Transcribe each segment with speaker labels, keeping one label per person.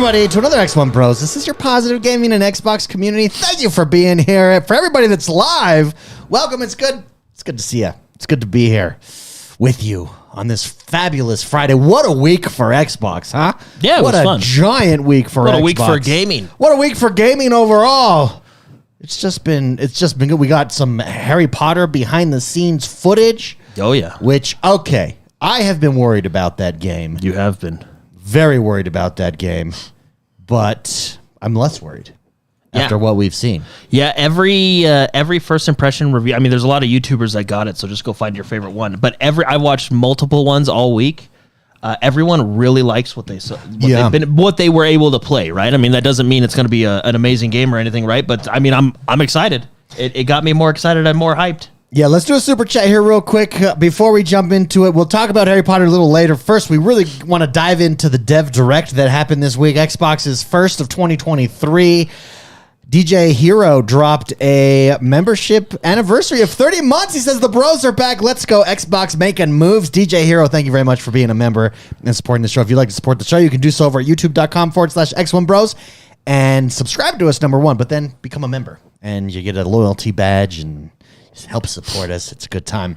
Speaker 1: everybody, to another Xonebros. This is your positive gaming and Xbox community. Thank you for being here. For everybody that's live, welcome. It's good to see you. It's good to be here with you on this fabulous Friday. What a week for Xbox, huh?
Speaker 2: Yeah, it was fun.
Speaker 1: What a giant week for Xbox.
Speaker 2: What a week for gaming.
Speaker 1: What a week for gaming overall. It's just been good. We got some Harry Potter behind the scenes footage.
Speaker 2: Oh yeah.
Speaker 1: Which, okay, I have been worried about that game.
Speaker 2: You have been.
Speaker 1: Very worried about that game, but I'm less worried after what we've seen.
Speaker 2: Yeah, every first impression review. I mean, there's a lot of YouTubers that got it, so just go find your favorite one. But I watched multiple ones all week. Everyone really likes what they saw, what they were able to play. Right? I mean, that doesn't mean it's going to be an amazing game or anything, right? But I mean, I'm excited. It got me more excited and more hyped.
Speaker 1: Yeah, let's do a super chat here real quick before we jump into it. We'll talk about Harry Potter a little later. First, we really want to dive into the Dev Direct that happened this week. Xbox's first of 2023. DJ Hero dropped a membership anniversary of 30 months. He says, the bros are back. Let's go. Xbox making moves. DJ Hero, thank you very much for being a member and supporting the show. If you'd like to support the show, you can do so over at youtube.com/X1Bros and subscribe to us, number one, but then become a member. And you get a loyalty badge and help support us. It's a good time.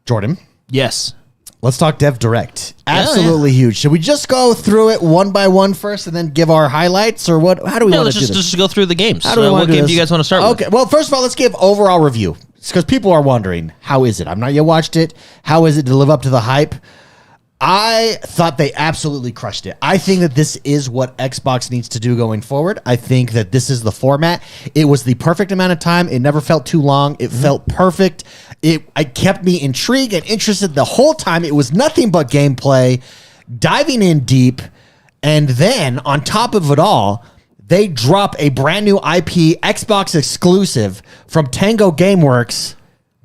Speaker 1: Jordan.
Speaker 2: Yes.
Speaker 1: Let's talk Dev Direct. Absolutely huge. Should we just go through it one by one first and then give our highlights, or what? How do we want to do this?
Speaker 2: Just go through the games.
Speaker 1: How do we want
Speaker 2: what
Speaker 1: to do
Speaker 2: game
Speaker 1: this?
Speaker 2: do you guys want to start with?
Speaker 1: Okay. Well, first of all, let's give overall review. Because people are wondering, how is it? I've not yet watched it. How is it to live up to the hype? I thought they absolutely crushed it. I think that this is what Xbox needs to do going forward. I think that this is the format. It was the perfect amount of time. It never felt too long. It felt perfect. It kept me intrigued and interested the whole time. It was nothing but gameplay, diving in deep, and then on top of it all, they drop a brand new IP, Xbox exclusive from Tango Gameworks.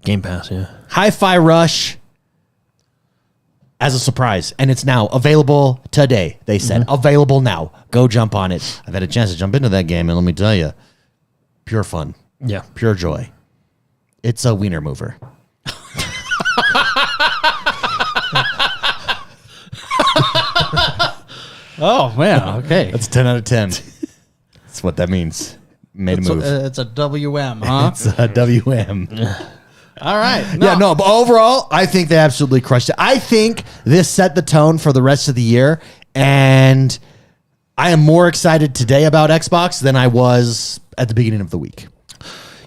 Speaker 2: Game Pass, yeah.
Speaker 1: Hi-Fi Rush. As a surprise, and it's now available today. They said available now. Go jump on it. I've had a chance to jump into that game, and let me tell you, pure fun.
Speaker 2: Yeah,
Speaker 1: pure joy. It's a wiener mover.
Speaker 3: Oh man, okay.
Speaker 1: That's 10 out of 10. That's what that means. Made a move.
Speaker 3: It's a WM, huh?
Speaker 1: It's a WM.
Speaker 3: All right.
Speaker 1: But overall, I think they absolutely crushed it. I think this set the tone for the rest of the year, and I am more excited today about Xbox than I was at the beginning of the week.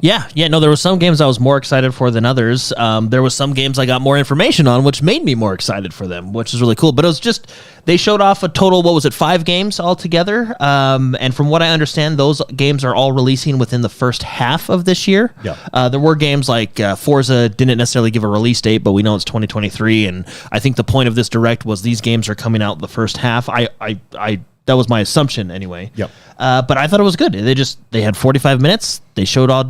Speaker 2: Yeah. No, there were some games I was more excited for than others. There was some games I got more information on, which made me more excited for them, which is really cool. But it was just, they showed off a total, 5 games altogether? And from what I understand, those games are all releasing within the first half of this year.
Speaker 1: Yeah.
Speaker 2: There were games like Forza didn't necessarily give a release date, but we know it's 2023. And I think the point of this Direct was these games are coming out the first half. That was my assumption anyway.
Speaker 1: Yep.
Speaker 2: But I thought it was good. They had 45 minutes. They showed all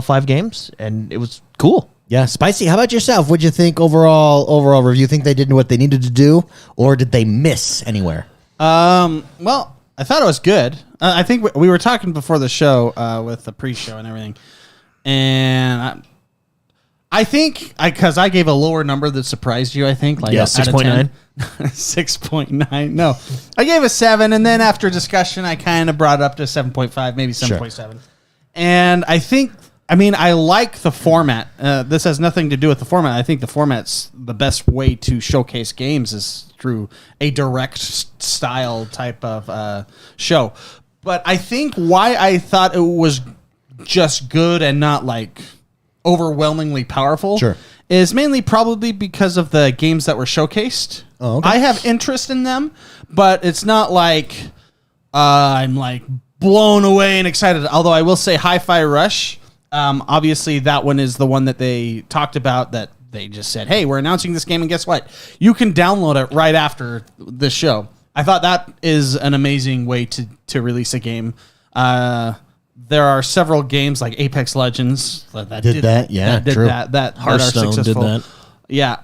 Speaker 2: 5 games, and it was cool.
Speaker 1: Yeah, Spicy, how about yourself? What'd you think overall review? Think they did what they needed to do, or did they miss anywhere?
Speaker 3: Well, I thought it was good. I think we were talking before the show with the pre-show and everything, and I think because I gave a lower number that surprised you. I think
Speaker 2: 6.9.
Speaker 3: 6.9. No, I gave a 7, and then after discussion, I kind of brought it up to 7.5, maybe 7.7. Sure. And I like the format. This has nothing to do with the format. I think the format's the best way to showcase games is through a direct style type of show. But I think why I thought it was just good and not overwhelmingly powerful is mainly probably because of the games that were showcased.
Speaker 1: Oh, okay.
Speaker 3: I have interest in them, but it's not I'm blown away and excited. Although I will say Hi-Fi Rush, obviously that one is the one that they talked about that they just said, hey, we're announcing this game, and guess what? You can download it right after the show. I thought that is an amazing way to release a game. There are several games like Apex Legends that did that.
Speaker 1: Yeah,
Speaker 3: that
Speaker 1: true.
Speaker 3: That
Speaker 2: Hearthstone
Speaker 3: are successful.
Speaker 2: did that.
Speaker 3: Yeah.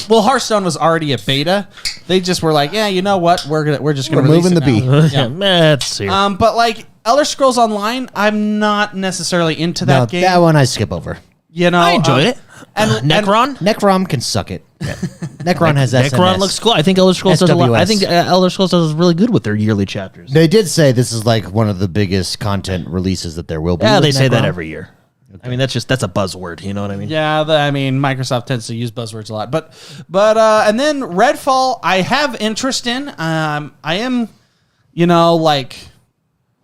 Speaker 3: Hearthstone was already a beta. They just were like, yeah, you know what? We're just gonna release
Speaker 1: moving
Speaker 3: it
Speaker 1: the
Speaker 3: now.
Speaker 1: beat.
Speaker 2: Yeah, let's see.
Speaker 3: But Elder Scrolls Online, I'm not necessarily into that game.
Speaker 1: That one I skip over.
Speaker 3: You know,
Speaker 2: I enjoyed it.
Speaker 3: And
Speaker 2: Necron?
Speaker 1: Necrom can suck it. Necron has SNS.
Speaker 2: Necron looks cool. I think Elder Scrolls does a lot. I
Speaker 1: SWS.
Speaker 2: think Elder Scrolls does really good with their yearly chapters.
Speaker 1: They did say this is like one of the biggest content releases that there will be.
Speaker 2: Yeah,
Speaker 1: with
Speaker 2: they say that
Speaker 1: Necron.
Speaker 2: every year. I mean, that's a buzzword. You know what I mean?
Speaker 3: Yeah, I mean, Microsoft tends to use buzzwords a lot, but and then Redfall, I have interest in. I am, like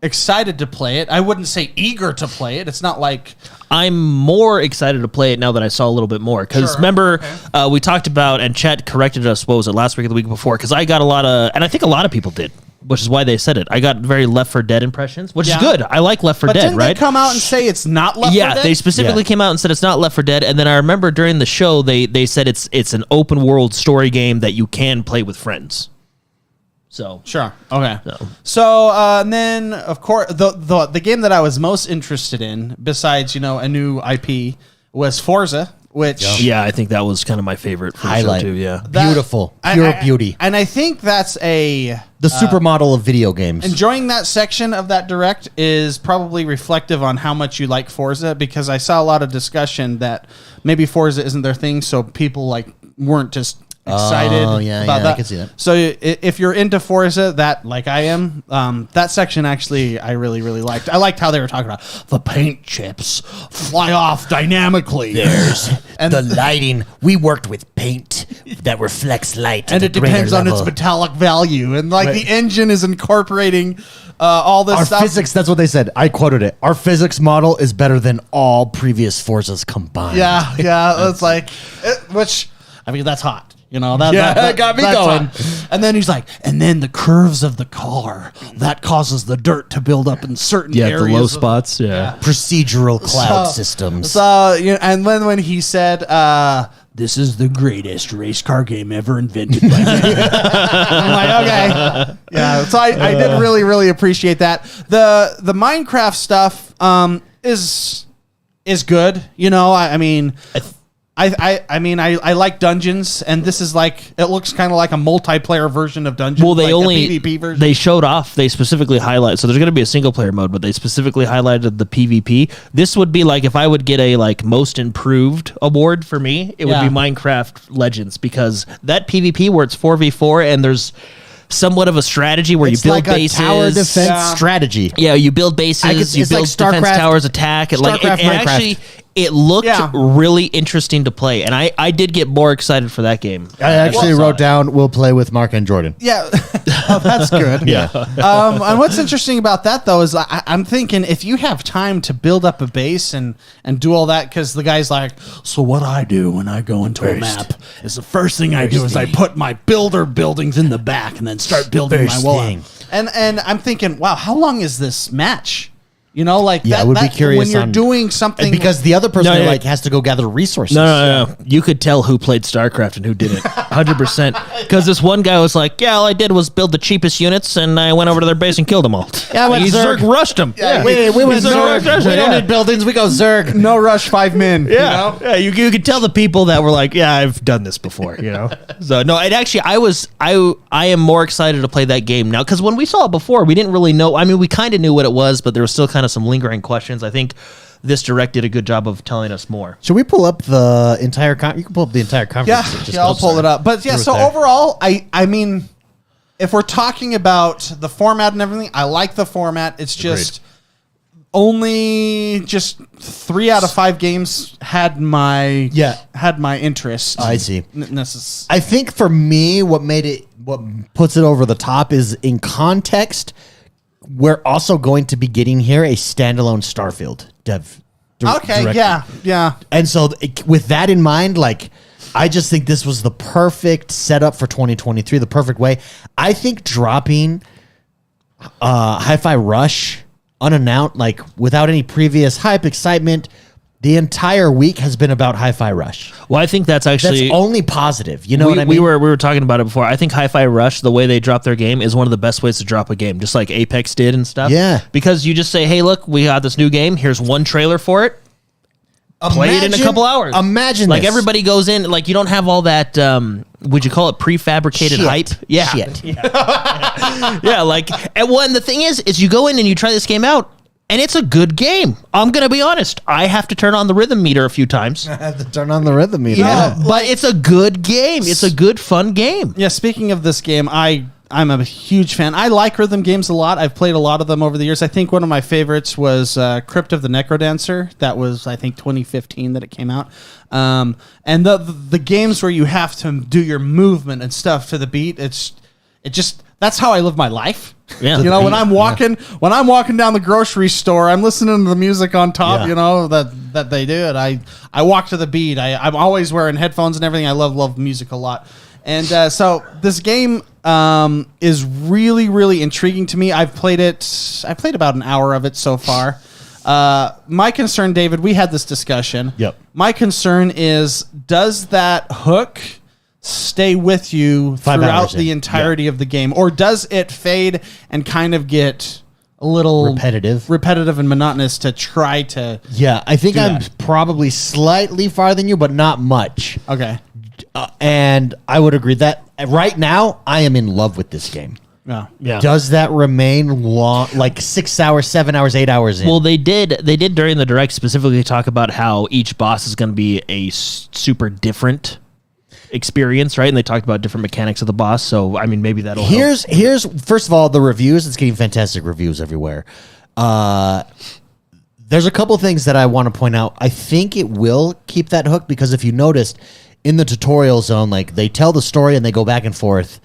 Speaker 3: excited to play it. I wouldn't say eager to play it. It's not like
Speaker 2: I'm more excited to play it now that I saw a little bit more. Because remember, we talked about, and Chet corrected us, what was it, last week or the week before? Because I got a lot of, and I think a lot of people did, which is why they said it. I got very Left 4 Dead impressions, which is good. I like Left 4 Dead,
Speaker 3: didn't
Speaker 2: right?
Speaker 3: they come out and say it's not Left 4 Dead?
Speaker 2: Yeah, they specifically came out and said it's not Left 4 Dead. And then I remember during the show, they said it's an open world story game that you can play with friends. So
Speaker 3: Sure. Okay. So and then, of course, the game that I was most interested in, besides a new IP, was Forza, which
Speaker 2: yeah, I think that was kind of my favorite for
Speaker 1: Highlight.
Speaker 2: the show too. Yeah.
Speaker 1: Beautiful. Pure beauty.
Speaker 3: And I think that's
Speaker 1: The supermodel of video games.
Speaker 3: enjoying that section of that direct is probably reflective on how much you like Forza, because I saw a lot of discussion that maybe Forza isn't their thing, so people weren't just excited about that.
Speaker 1: I can see that.
Speaker 3: So if you're into Forza, that like I am, that section actually I really, really liked. I liked how they were talking about the paint chips fly off dynamically.
Speaker 1: There's the lighting. We worked with paint that reflects light.
Speaker 3: And it depends on its metallic value. And the engine is incorporating all this
Speaker 1: Our
Speaker 3: stuff.
Speaker 1: physics, that's what they said. I quoted it. Our physics model is better than all previous Forzas combined.
Speaker 3: Yeah. It's like, which, I mean, that's hot. That
Speaker 1: got me
Speaker 3: that's
Speaker 1: going.
Speaker 3: hot. And then he's like, and then the curves of the car, that causes the dirt to build up in certain areas.
Speaker 2: the low spots. Yeah.
Speaker 1: Procedural cloud systems.
Speaker 3: So, and when he said, this is the greatest race car game ever invented by man. I'm like, okay. Yeah. So I did really, really appreciate that. The Minecraft stuff is good. I like dungeons, and this is it looks kind of like a multiplayer version of dungeons.
Speaker 2: Well, they
Speaker 3: a PvP version.
Speaker 2: they specifically highlight. So there's going to be a single player mode, but they specifically highlighted the PvP. This would be like if I would get a most improved award for me, it would be Minecraft Legends, because that PvP where it's 4v4 and there's somewhat of a strategy where
Speaker 1: It's
Speaker 2: you build
Speaker 1: like
Speaker 2: bases.
Speaker 1: a tower defense strategy.
Speaker 2: Yeah, you build bases, you
Speaker 1: it's
Speaker 2: build
Speaker 1: like
Speaker 2: defense
Speaker 1: StarCraft-
Speaker 2: towers, attack. It
Speaker 1: StarCraft, Minecraft.
Speaker 2: actually, it looked really interesting to play, and I did get more excited for that game.
Speaker 1: I actually wrote down, we'll play with Mark and Jordan.
Speaker 3: Yeah. Oh, that's good.
Speaker 2: Yeah.
Speaker 3: And what's interesting about that, though, is I'm thinking if you have time to build up a base and do all that, because the guy's like, so what I do when I go into a map is the first thing I do is I put my builder buildings in the back and then start building my wall. And I'm thinking, wow, how long is this match?
Speaker 1: I would be curious
Speaker 3: when you're doing something,
Speaker 1: because the other person
Speaker 2: No,
Speaker 1: has to go gather resources.
Speaker 2: No. You could tell who played StarCraft and who didn't. 100%. Because this one guy was like, yeah, all I did was build the cheapest units, and I went over to their base and killed them all.
Speaker 1: Yeah,
Speaker 2: He Zerg rushed them.
Speaker 1: We went Zerg. We don't need buildings. We go Zerg.
Speaker 3: no rush 5 men.
Speaker 2: Yeah, you could tell the people that were like, yeah, I've done this before, So no, it actually, I am more excited to play that game now, because when we saw it before, we didn't really know. I mean, we kind of knew what it was, but there was still kind of some lingering questions. I think this direct did a good job of telling us more.
Speaker 1: Should we pull up the entire? You can pull up the entire conference.
Speaker 3: I'll pull it up. But yeah, so overall, I mean, if we're talking about the format and everything, I like the format. It's just only 3 out of 5 games had my interest.
Speaker 1: I see.
Speaker 3: Necessary.
Speaker 1: I think for me, what puts it over the top is in context. We're also going to be getting here a standalone Starfield dev.
Speaker 3: Okay, yeah.
Speaker 1: And so with that in mind, I just think this was the perfect setup for 2023, the perfect way. I think dropping Hi-Fi Rush unannounced, without any previous hype, excitement, the entire week has been about Hi-Fi Rush.
Speaker 2: Well, I think that's actually
Speaker 1: only positive. You know what I mean?
Speaker 2: We were talking about it before. I think Hi-Fi Rush, the way they drop their game, is one of the best ways to drop a game, just like Apex did and stuff.
Speaker 1: Yeah.
Speaker 2: Because you just say, hey, look, we got this new game. Here's one trailer for it. Play it in a couple hours.
Speaker 1: Imagine
Speaker 2: this.
Speaker 1: Everybody
Speaker 2: goes in, you don't have all that, would you call it prefabricated hype? Yeah.
Speaker 1: Shit.
Speaker 2: Yeah, and the thing is you go in and you try this game out, And it's a good game. I'm going to be honest. I have to turn on the rhythm meter a few times.
Speaker 1: I have to turn on the rhythm meter.
Speaker 2: Yeah, but it's a good game. It's a good, fun game.
Speaker 3: Yeah, speaking of this game, I'm a huge fan. I like rhythm games a lot. I've played a lot of them over the years. I think one of my favorites was Crypt of the Necrodancer. That was, I think, 2015 that it came out. And the games where you have to do your movement and stuff to the beat, that's how I live my life.
Speaker 2: Yeah.
Speaker 3: You know, when I'm walking down the grocery store, I'm listening to the music on top,
Speaker 1: Yeah.
Speaker 3: you know, that they do. And I walk to the beat. I'm always wearing headphones and everything. I love music a lot. And so this game is really, really intriguing to me. I played about an hour of it so far. My concern, David, we had this discussion.
Speaker 1: Yep.
Speaker 3: My concern is, does that hook stay with you
Speaker 1: 5
Speaker 3: throughout
Speaker 1: hours in.
Speaker 3: the entirety of the game, or does it fade and kind of get a little repetitive and monotonous to try to?
Speaker 1: Yeah, I think
Speaker 3: do
Speaker 1: I'm
Speaker 3: that?
Speaker 1: probably slightly farther than you, but not much.
Speaker 3: Okay.
Speaker 1: And I would agree that right now I am in love with this game.
Speaker 3: Yeah.
Speaker 1: Does that remain long, like 6 hours, 7 hours, 8 hours in?
Speaker 2: Well, they did during the direct specifically talk about how each boss is going to be a super different experience, right? And they talked about different mechanics of the boss. So, I mean, maybe that'll help.
Speaker 1: Here's first of all, the reviews. It's getting fantastic reviews everywhere. There's a couple things that I want to point out. I think it will keep that hook because if you noticed in the tutorial zone, like they tell the story and they go back and forth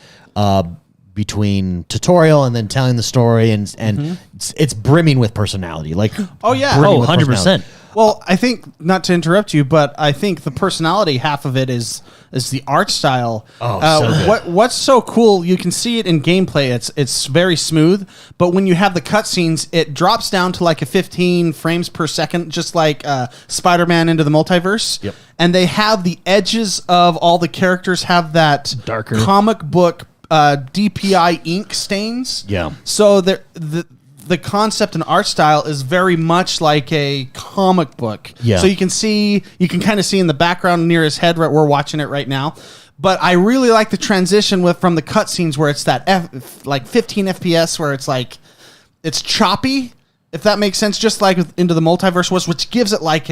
Speaker 1: between tutorial and then telling the story, and it's brimming with personality. Like,
Speaker 3: Oh, yeah.
Speaker 1: brimming
Speaker 2: Oh,
Speaker 1: with
Speaker 2: 100%.
Speaker 1: personality.
Speaker 3: Well, I think, not to interrupt you, but I think the personality half of it is the art style.
Speaker 1: So good.
Speaker 3: What's so cool? You can see it in gameplay. It's very smooth, but when you have the cutscenes, it drops down to like a 15 frames per second, just like Spider-Man Into the Multiverse.
Speaker 1: Yep.
Speaker 3: And they have the edges of all the characters have that
Speaker 2: Darker.
Speaker 3: comic book DPI ink stains.
Speaker 1: Yeah.
Speaker 3: So the concept and art style is very much like a comic book.
Speaker 1: Yeah.
Speaker 3: So you can kind of see in the background near his head, right? We're watching it right now. But I really like the transition from the cutscenes where it's that like 15 FPS where it's like, it's choppy, if that makes sense, just like Into the Multiverse was, which gives it like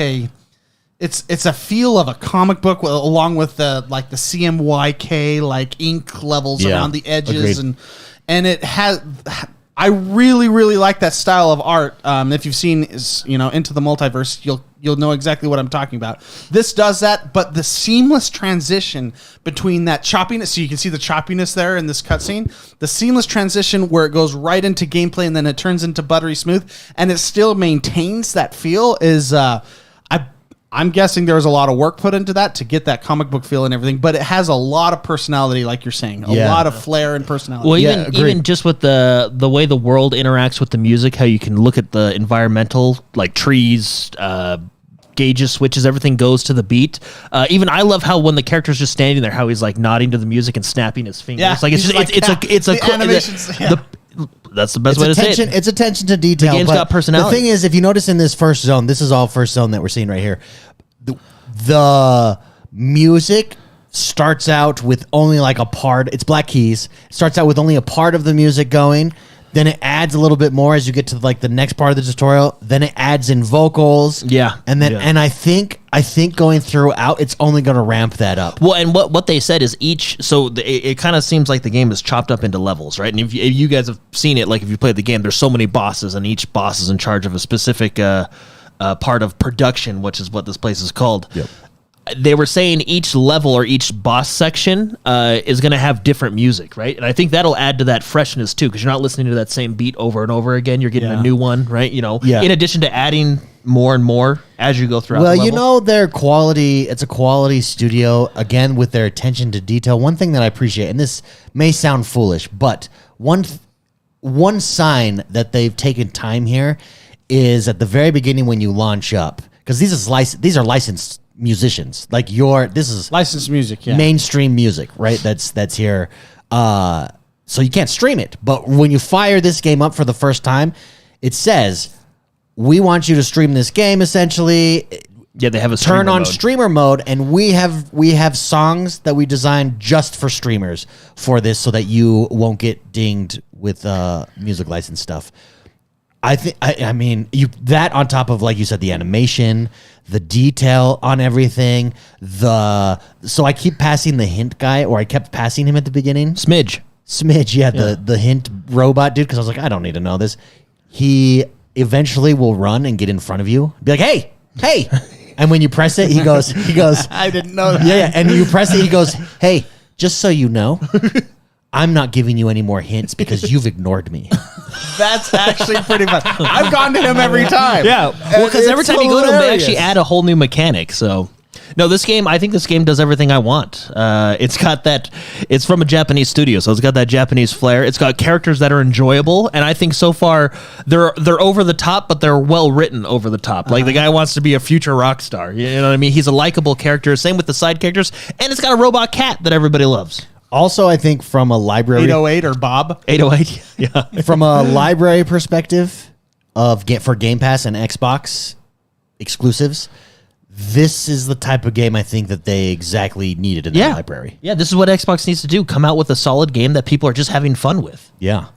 Speaker 3: it's a feel of a comic book along with the CMYK like ink levels around the edges.
Speaker 1: Agreed.
Speaker 3: And it has, I really, really like that style of art. If you've seen, Into the Multiverse, you'll know exactly what I'm talking about. This does that, but the seamless transition between that choppiness, so you can see the choppiness there in this cutscene, the seamless transition where it goes right into gameplay and then it turns into buttery smooth, and it still maintains that feel is. I'm guessing there was a lot of work put into that to get that comic book feel and everything, but it has a lot of personality, like you're saying, a lot of flair and personality.
Speaker 2: Well,
Speaker 1: Yeah, agreed.
Speaker 2: even just with the way the world interacts with the music, how you can look at the environmental, like trees, gauges, switches, everything goes to the beat. Even I love how when the character's just standing there, how he's like nodding to the music and snapping his fingers.
Speaker 3: Yeah,
Speaker 2: Like
Speaker 3: the animations, yeah.
Speaker 2: That's the best way to say it.
Speaker 1: It's attention to detail.
Speaker 2: The game's
Speaker 1: but
Speaker 2: got personality.
Speaker 1: The thing is, if you notice in this first zone, this is all first zone that we're seeing right here. The music starts out with only like a part. It's black keys. It starts out with only a part of the music going. Then it adds a little bit more as you get to like the next part of the tutorial. Then it adds in vocals.
Speaker 2: Yeah.
Speaker 1: And then
Speaker 2: Yeah.
Speaker 1: and I think going throughout, it's only going to ramp that up.
Speaker 2: Well, and what they said is it kind of seems like the game is chopped up into levels, right? And if you guys have seen it, like if you played the game, there's so many bosses, and each boss is in charge of a specific part of production, which is what this place is called.
Speaker 1: Yep.
Speaker 2: They were saying each level or each boss section is going to have different music, right? And I think that'll add to that freshness too, because you're not listening to that same beat over and over again. You're getting a new one, right?
Speaker 1: Yeah.
Speaker 2: In addition to adding more and more as you go throughout
Speaker 1: Well,
Speaker 2: the level.
Speaker 1: their quality, it's a quality studio, again, with their attention to detail. One thing that I appreciate, and this may sound foolish, but one sign that they've taken time here is at the very beginning when you launch up, because these are licensed musicians. Like this is
Speaker 3: Licensed music, yeah.
Speaker 1: mainstream music, right? That's here. So you can't stream it. But when you fire this game up for the first time, it says, we want you to stream this game, essentially.
Speaker 2: Yeah, they have a
Speaker 1: Turn on
Speaker 2: mode.
Speaker 1: streamer mode, and we have songs that we designed just for streamers for this so that you won't get dinged with music license stuff. I think I mean you that on top of, like you said, the animation, the detail on everything. So I keep passing the hint guy, or I kept passing him at the beginning.
Speaker 2: Smidge,
Speaker 1: yeah. The hint robot dude, because I was like, I don't need to know this. He eventually will run and get in front of you, be like, hey, and when you press it, he goes,
Speaker 3: I didn't know that.
Speaker 1: yeah, and you press it, he goes, hey, just so you know, I'm not giving you any more hints because you've ignored me.
Speaker 3: That's actually pretty fun. I've gone to him every time.
Speaker 2: Yeah, well, because every
Speaker 3: It's
Speaker 2: time you go to them, they
Speaker 3: hilarious.
Speaker 2: actually add a whole new mechanic. So, no, I think this game does everything I want. It's got that. It's from a Japanese studio, so it's got that Japanese flair. It's got characters that are enjoyable, and I think so far they're over the top, but they're well written over the top. Like the guy wants to be a future rock star. You know what I mean? He's a likable character. Same with the side characters, and it's got a robot cat that everybody loves.
Speaker 1: Also, I think from a library
Speaker 3: 808 or Bob.
Speaker 2: 808, yeah.
Speaker 1: from a library perspective for Game Pass and Xbox exclusives, this is the type of game I think that they exactly needed in the library.
Speaker 2: Yeah, this is what Xbox needs to do. Come out with a solid game that people are just having fun with.
Speaker 1: Yeah.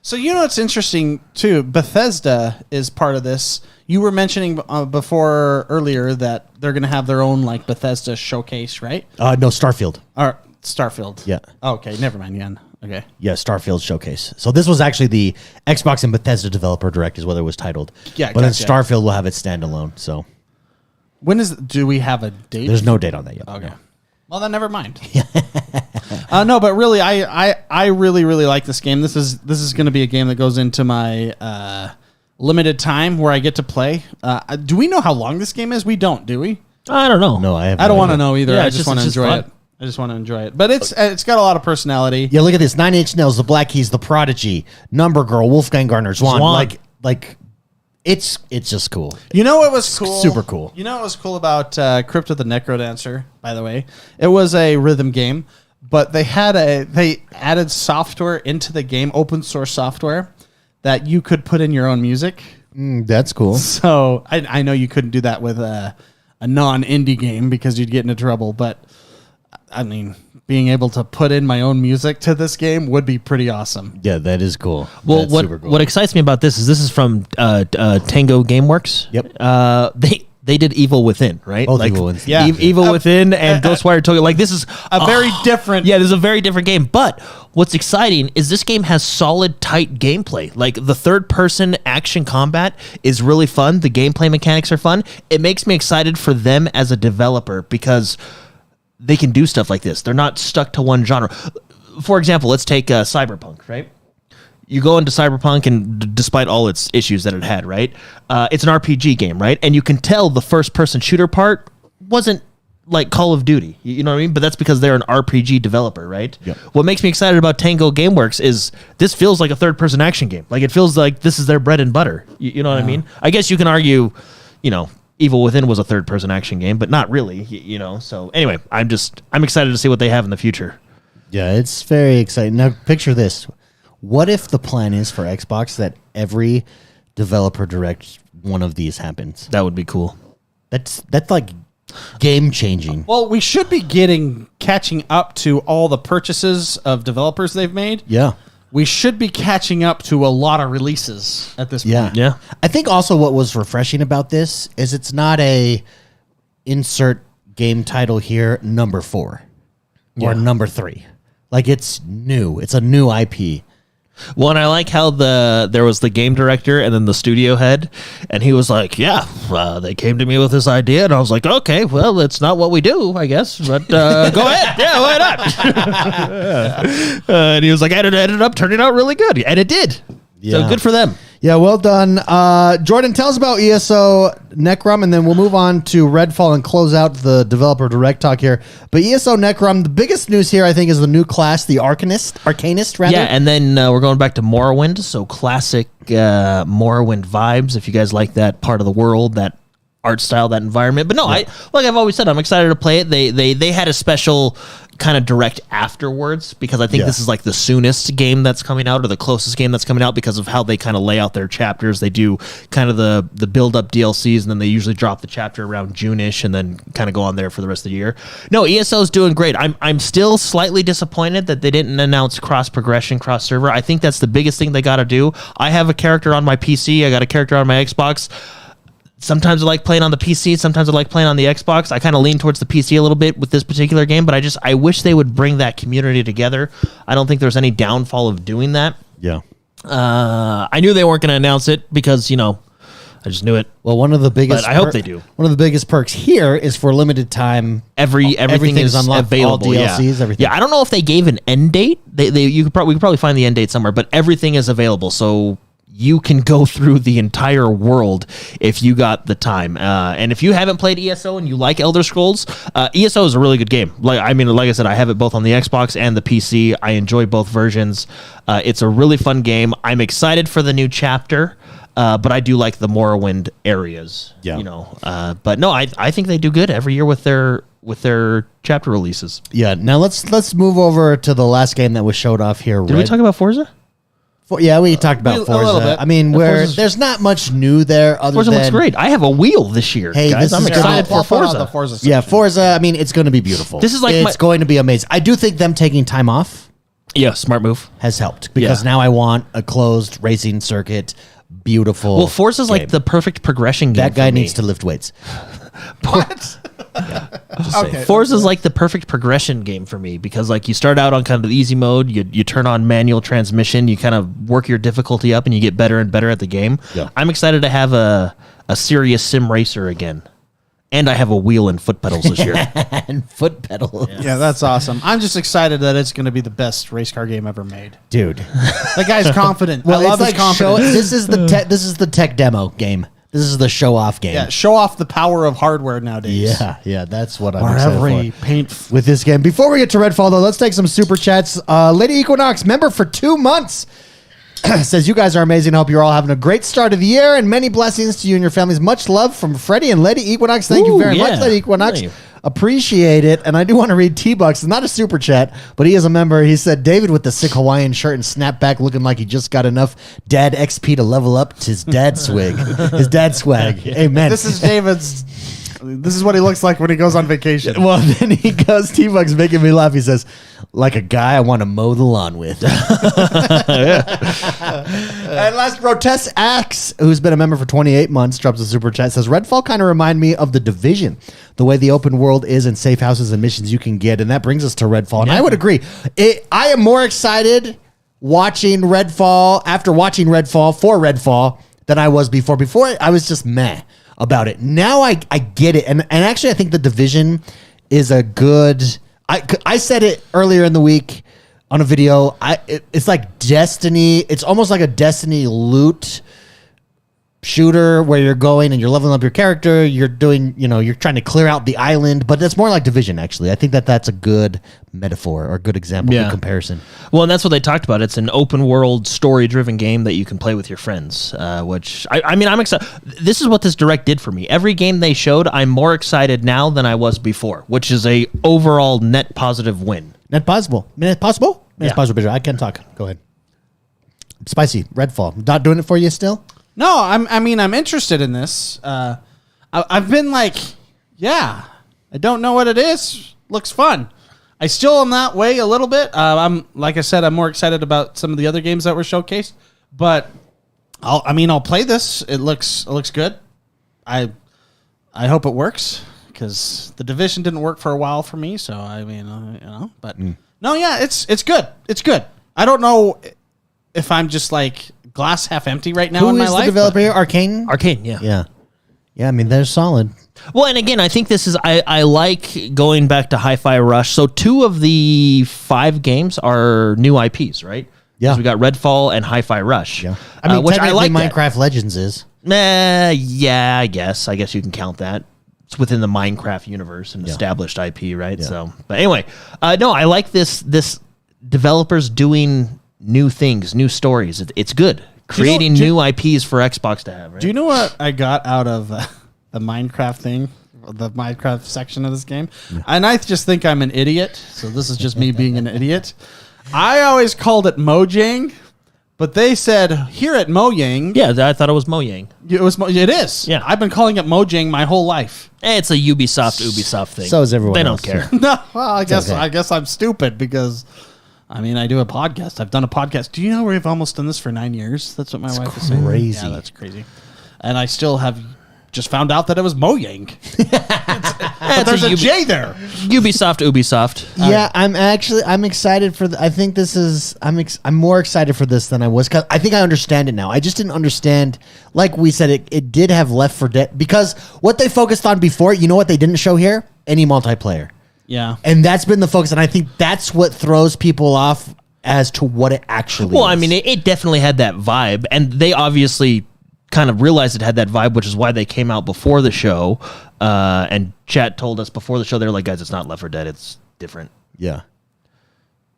Speaker 3: So you know what's interesting too? Bethesda is part of this. You were mentioning before earlier that they're going to have their own like Bethesda showcase, right?
Speaker 1: No, Starfield.
Speaker 3: Or Starfield.
Speaker 1: Yeah.
Speaker 3: Okay, never mind. Yeah. Okay.
Speaker 1: Yeah, Starfield Showcase. So this was actually the Xbox and Bethesda Developer Direct is what it was titled.
Speaker 3: Yeah,
Speaker 1: but then
Speaker 3: gotcha.
Speaker 1: Starfield will have it standalone. So
Speaker 3: Do we have a date?
Speaker 1: there's no date on that yet.
Speaker 3: Okay. Well, then never mind. No, but really, I really like this game. This is going to be a game that goes into my limited time where I get to play. Do we know how long this game is? We don't, do we?
Speaker 2: I don't know.
Speaker 1: No, I
Speaker 3: don't want to know either.
Speaker 2: Yeah,
Speaker 3: I
Speaker 2: it's
Speaker 3: just
Speaker 2: just-
Speaker 3: want to
Speaker 2: it's just
Speaker 3: enjoy
Speaker 2: fun.
Speaker 3: it. I just want to enjoy it. But it's got a lot of personality.
Speaker 1: Yeah, look at this. 9 Inch Nails, The Black Keys, The Prodigy, Number Girl, Wolfgang Gartner, Swan.
Speaker 2: Swan.
Speaker 1: Like it's just cool.
Speaker 3: You know what was cool?
Speaker 1: Super cool.
Speaker 3: You know what was cool about Crypt of the Necrodancer, by the way? It was a rhythm game, but they added software into the game, open source software, that you could put in your own music.
Speaker 1: That's cool.
Speaker 3: So I know you couldn't do that with a non-indie game because you'd get into trouble, but I mean, being able to put in my own music to this game would be pretty awesome.
Speaker 1: Yeah, that is cool.
Speaker 2: Well,
Speaker 1: That's super cool.
Speaker 2: what excites me about this is from Tango GameWorks.
Speaker 1: Yep.
Speaker 2: They did Evil Within, right?
Speaker 1: Both Evil Within.
Speaker 3: Yeah.
Speaker 2: Evil Within and Ghostwire Tokyo. Like this is
Speaker 3: A very different.
Speaker 2: Yeah, this is a very different game. But what's exciting is this game has solid, tight gameplay. Like the third-person action combat is really fun. The gameplay mechanics are fun. It makes me excited for them as a developer because they can do stuff like this. They're not stuck to one genre. For example, let's take Cyberpunk, right? You go into Cyberpunk, and despite all its issues that it had, right? It's an RPG game, right? And you can tell the first-person shooter part wasn't like Call of Duty. You know what I mean? But that's because they're an RPG developer, right?
Speaker 1: Yep.
Speaker 2: What makes me excited about Tango GameWorks is this feels like a third-person action game. Like it feels like this is their bread and butter. You know what I mean? I guess you can argue, Evil Within was a third-person action game, but not really. So anyway, I'm excited to see what they have in the future.
Speaker 1: Yeah, it's very exciting. Now, picture this. What if the plan is for Xbox that every developer direct one of these happens?
Speaker 2: That would be cool.
Speaker 1: That's like game changing.
Speaker 3: Well, we should be catching up to all the purchases of developers they've made.
Speaker 1: Yeah.
Speaker 3: We should be catching up to a lot of releases at this
Speaker 1: Yeah.
Speaker 3: point.
Speaker 2: Yeah.
Speaker 1: I think also what was refreshing about this is it's not a insert game title here, number 4 or number 3. Like it's new. It's a new IP.
Speaker 2: Well, and I like how there was the game director and then the studio head, and he was like, "Yeah, they came to me with this idea," and I was like, "Okay, well, it's not what we do, I guess, but go ahead, yeah, why not?" And he was like, "And it ended up turning out really good, and it did.
Speaker 1: Yeah.
Speaker 2: So good for them."
Speaker 1: Yeah, well done. Jordan, tell us about ESO Necrom, and then we'll move on to Redfall and close out the developer direct talk here. But ESO Necrom, the biggest news here, I think, is the new class, the Arcanist, rather.
Speaker 2: Yeah, and then we're going back to Morrowind, so classic Morrowind vibes. If you guys like that part of the world, that art style, that environment. But no, like I've always said, I'm excited to play it. They had a special kind of direct afterwards, because I think this is like the soonest game that's coming out, or the closest game that's coming out, because of how they kind of lay out their chapters. They do kind of the build up DLCs, and then they usually drop the chapter around June-ish, and then kind of go on there for the rest of the year. No, ESO is doing great. I'm still slightly disappointed that they didn't announce cross progression, cross server. I think that's the biggest thing they got to do. I have a character on my PC. I got a character on my Xbox. Sometimes I like playing on the PC. Sometimes I like playing on the Xbox. I kind of lean towards the PC a little bit with this particular game, but I wish they would bring that community together. I don't think there's any downfall of doing that.
Speaker 1: Yeah.
Speaker 2: I knew they weren't going to announce it because, I just knew it.
Speaker 1: Well, one of the biggest.
Speaker 2: But I hope they do.
Speaker 1: One of the biggest perks here is for limited time.
Speaker 2: Everything is unlocked, available. All DLCs, everything. Yeah, I don't know if they gave an end date. We could probably find the end date somewhere, but everything is available. So you can go through the entire world if you got the time. And if you haven't played ESO and you like Elder Scrolls, ESO is a really good game. Like I said, I have it both on the Xbox and the PC. I enjoy both versions. It's a really fun game. I'm excited for the new chapter, but I do like the Morrowind areas.
Speaker 1: Yeah.
Speaker 2: But no, I think they do good every year with their chapter releases.
Speaker 1: Yeah. Now let's move over to the last game that was showed off here.
Speaker 2: Did we talk about Forza?
Speaker 1: We talked about Forza.
Speaker 3: A little bit.
Speaker 1: I mean, there's not much new there other
Speaker 2: Forza
Speaker 1: than...
Speaker 2: looks great. I have a wheel this year,
Speaker 1: Hey,
Speaker 2: guys.
Speaker 1: this
Speaker 2: I'm
Speaker 1: is
Speaker 2: excited
Speaker 1: gonna-
Speaker 2: for Forza.
Speaker 1: Yeah, Forza, I mean, it's going to be beautiful.
Speaker 2: This is like
Speaker 1: it's going to be amazing. I do think them taking time off
Speaker 2: Yeah, smart move.
Speaker 1: has helped, because now I want a closed racing circuit, beautiful.
Speaker 2: Well, Forza's like the perfect progression game.
Speaker 1: That guy
Speaker 2: for me.
Speaker 1: needs to lift weights.
Speaker 3: What?
Speaker 1: Okay.
Speaker 2: Forza's like the perfect progression game for me, because like you start out on kind of the easy mode, you turn on manual transmission, you kind of work your difficulty up, and you get better and better at the game.
Speaker 1: Yeah.
Speaker 2: I'm excited to have a serious sim racer again. And I have a wheel and foot pedals this year.
Speaker 1: And foot pedal.
Speaker 3: Yeah, that's awesome. I'm just excited that it's going to be the best race car game ever made.
Speaker 1: Dude.
Speaker 3: That guy's confident.
Speaker 1: Well,
Speaker 3: I love
Speaker 1: it's
Speaker 3: his
Speaker 1: like
Speaker 3: confidence.
Speaker 1: this is the tech demo game. This is the show off game.
Speaker 3: Yeah, show off the power of hardware nowadays.
Speaker 1: Yeah, that's what I'm
Speaker 3: Or
Speaker 1: excited
Speaker 3: every
Speaker 1: for
Speaker 3: paint.
Speaker 1: with this game. Before we get to Redfall, though, let's take some super chats. Lady Equinox, member for 2 months, says, you guys are amazing. Hope you're all having a great start of the year, and many blessings to you and your families. Much love from Freddie and Lady Equinox. Thank you very much, Lady Equinox.
Speaker 2: Thank you.
Speaker 1: Appreciate it. And I do want to read T-Bucks. It's not a super chat, but he is a member. He said, David with the sick Hawaiian shirt and snapback, looking like he just got enough dad XP to level up his dad swig. His dad swag. Amen.
Speaker 3: This is David's. This is what he looks like when he goes on vacation.
Speaker 1: Well, then he goes, T-Bucks making me laugh. He says, like a guy I want to mow the lawn with. And last, Grotesque Axe, who's been a member for 28 months, drops a super chat, says, Redfall kind of remind me of The Division, the way the open world is and safe houses and missions you can get. And that brings us to Redfall. And I would agree. I am more excited watching Redfall, after watching Redfall, for Redfall, than I was before. Before, I was just meh about it. Now I get it. And actually, I think The Division is a good... I said it earlier in the week on a video. It's like Destiny. It's almost like a Destiny loot shooter where you're going and you're leveling up your character. You're doing, you're trying to clear out the island, but it's more like Division, actually. I think that's a good metaphor or a good example, good comparison.
Speaker 2: Well, and that's what they talked about. It's an open world, story driven game that you can play with your friends, which I mean, I'm excited. This is what this Direct did for me. Every game they showed, I'm more excited now than I was before, which is a overall net positive win.
Speaker 1: Net possible. Net possible? Net
Speaker 2: Yeah.
Speaker 1: possible. I can talk. Go ahead. Spicy. Redfall. Not doing it for you still?
Speaker 3: No, I'm interested in this. I've been like, I don't know what it is. Looks fun. I still am that way a little bit. Like I said, I'm more excited about some of the other games that were showcased. But I'll play this. It looks good. I hope it works, because The Division didn't work for a while for me. So but no, it's good. It's good. I don't know if I'm just like glass half empty right now in my life.
Speaker 1: Who is the developer here? Arcane?
Speaker 2: Arcane, yeah.
Speaker 1: Yeah, I mean, they're solid.
Speaker 2: Well, and again, I think this is, I like going back to Hi-Fi Rush. So 2 of the 5 games are new IPs, right?
Speaker 1: Yeah.
Speaker 2: 'Cause we got Redfall and Hi-Fi Rush.
Speaker 1: Yeah. I mean,
Speaker 2: which I like that.
Speaker 1: Minecraft Legends is.
Speaker 2: Yeah, I guess you can count that. It's within the Minecraft universe, an established IP, right?
Speaker 1: Yeah.
Speaker 2: So, but anyway, no, I like this developers doing new things, new stories. It's good. Creating new IPs for Xbox to have, right?
Speaker 3: Do you know what I got out of the Minecraft thing? the Minecraft section of this game, and I just think I'm an idiot. So this is just me being an idiot. I always called it Mojang, but they said here at Mojang.
Speaker 2: Yeah, I thought it was Mojang.
Speaker 3: It is.
Speaker 2: Yeah.
Speaker 3: I've been calling it Mojang my whole life.
Speaker 2: It's a Ubisoft thing.
Speaker 1: So is everyone
Speaker 2: They
Speaker 1: else.
Speaker 2: don't care.
Speaker 3: No, well, I guess
Speaker 1: okay.
Speaker 3: I'm stupid because, I mean, I do a podcast. I've done a podcast. Do you know we've almost done this for 9 years? That's what my wife is saying.
Speaker 1: crazy.
Speaker 3: Yeah, that's crazy. And I still have just found out that it was Mojang. But there's a J there.
Speaker 2: Ubisoft.
Speaker 1: Yeah, I'm excited for. I think this is. I'm more excited for this than I was, because I think I understand it now. I just didn't understand. Like we said, it did have Left 4 Dead, because what they focused on before. You know what they didn't show here? Any multiplayer.
Speaker 3: Yeah.
Speaker 1: And that's been the focus, and I think that's what throws people off as to what it actually.
Speaker 2: Well,
Speaker 1: is.
Speaker 2: I mean, it definitely had that vibe, and they obviously kind of realized it had that vibe, which is why they came out before the show. And chat told us before the show, they were like, guys, it's not Left 4 Dead, it's different.
Speaker 1: Yeah.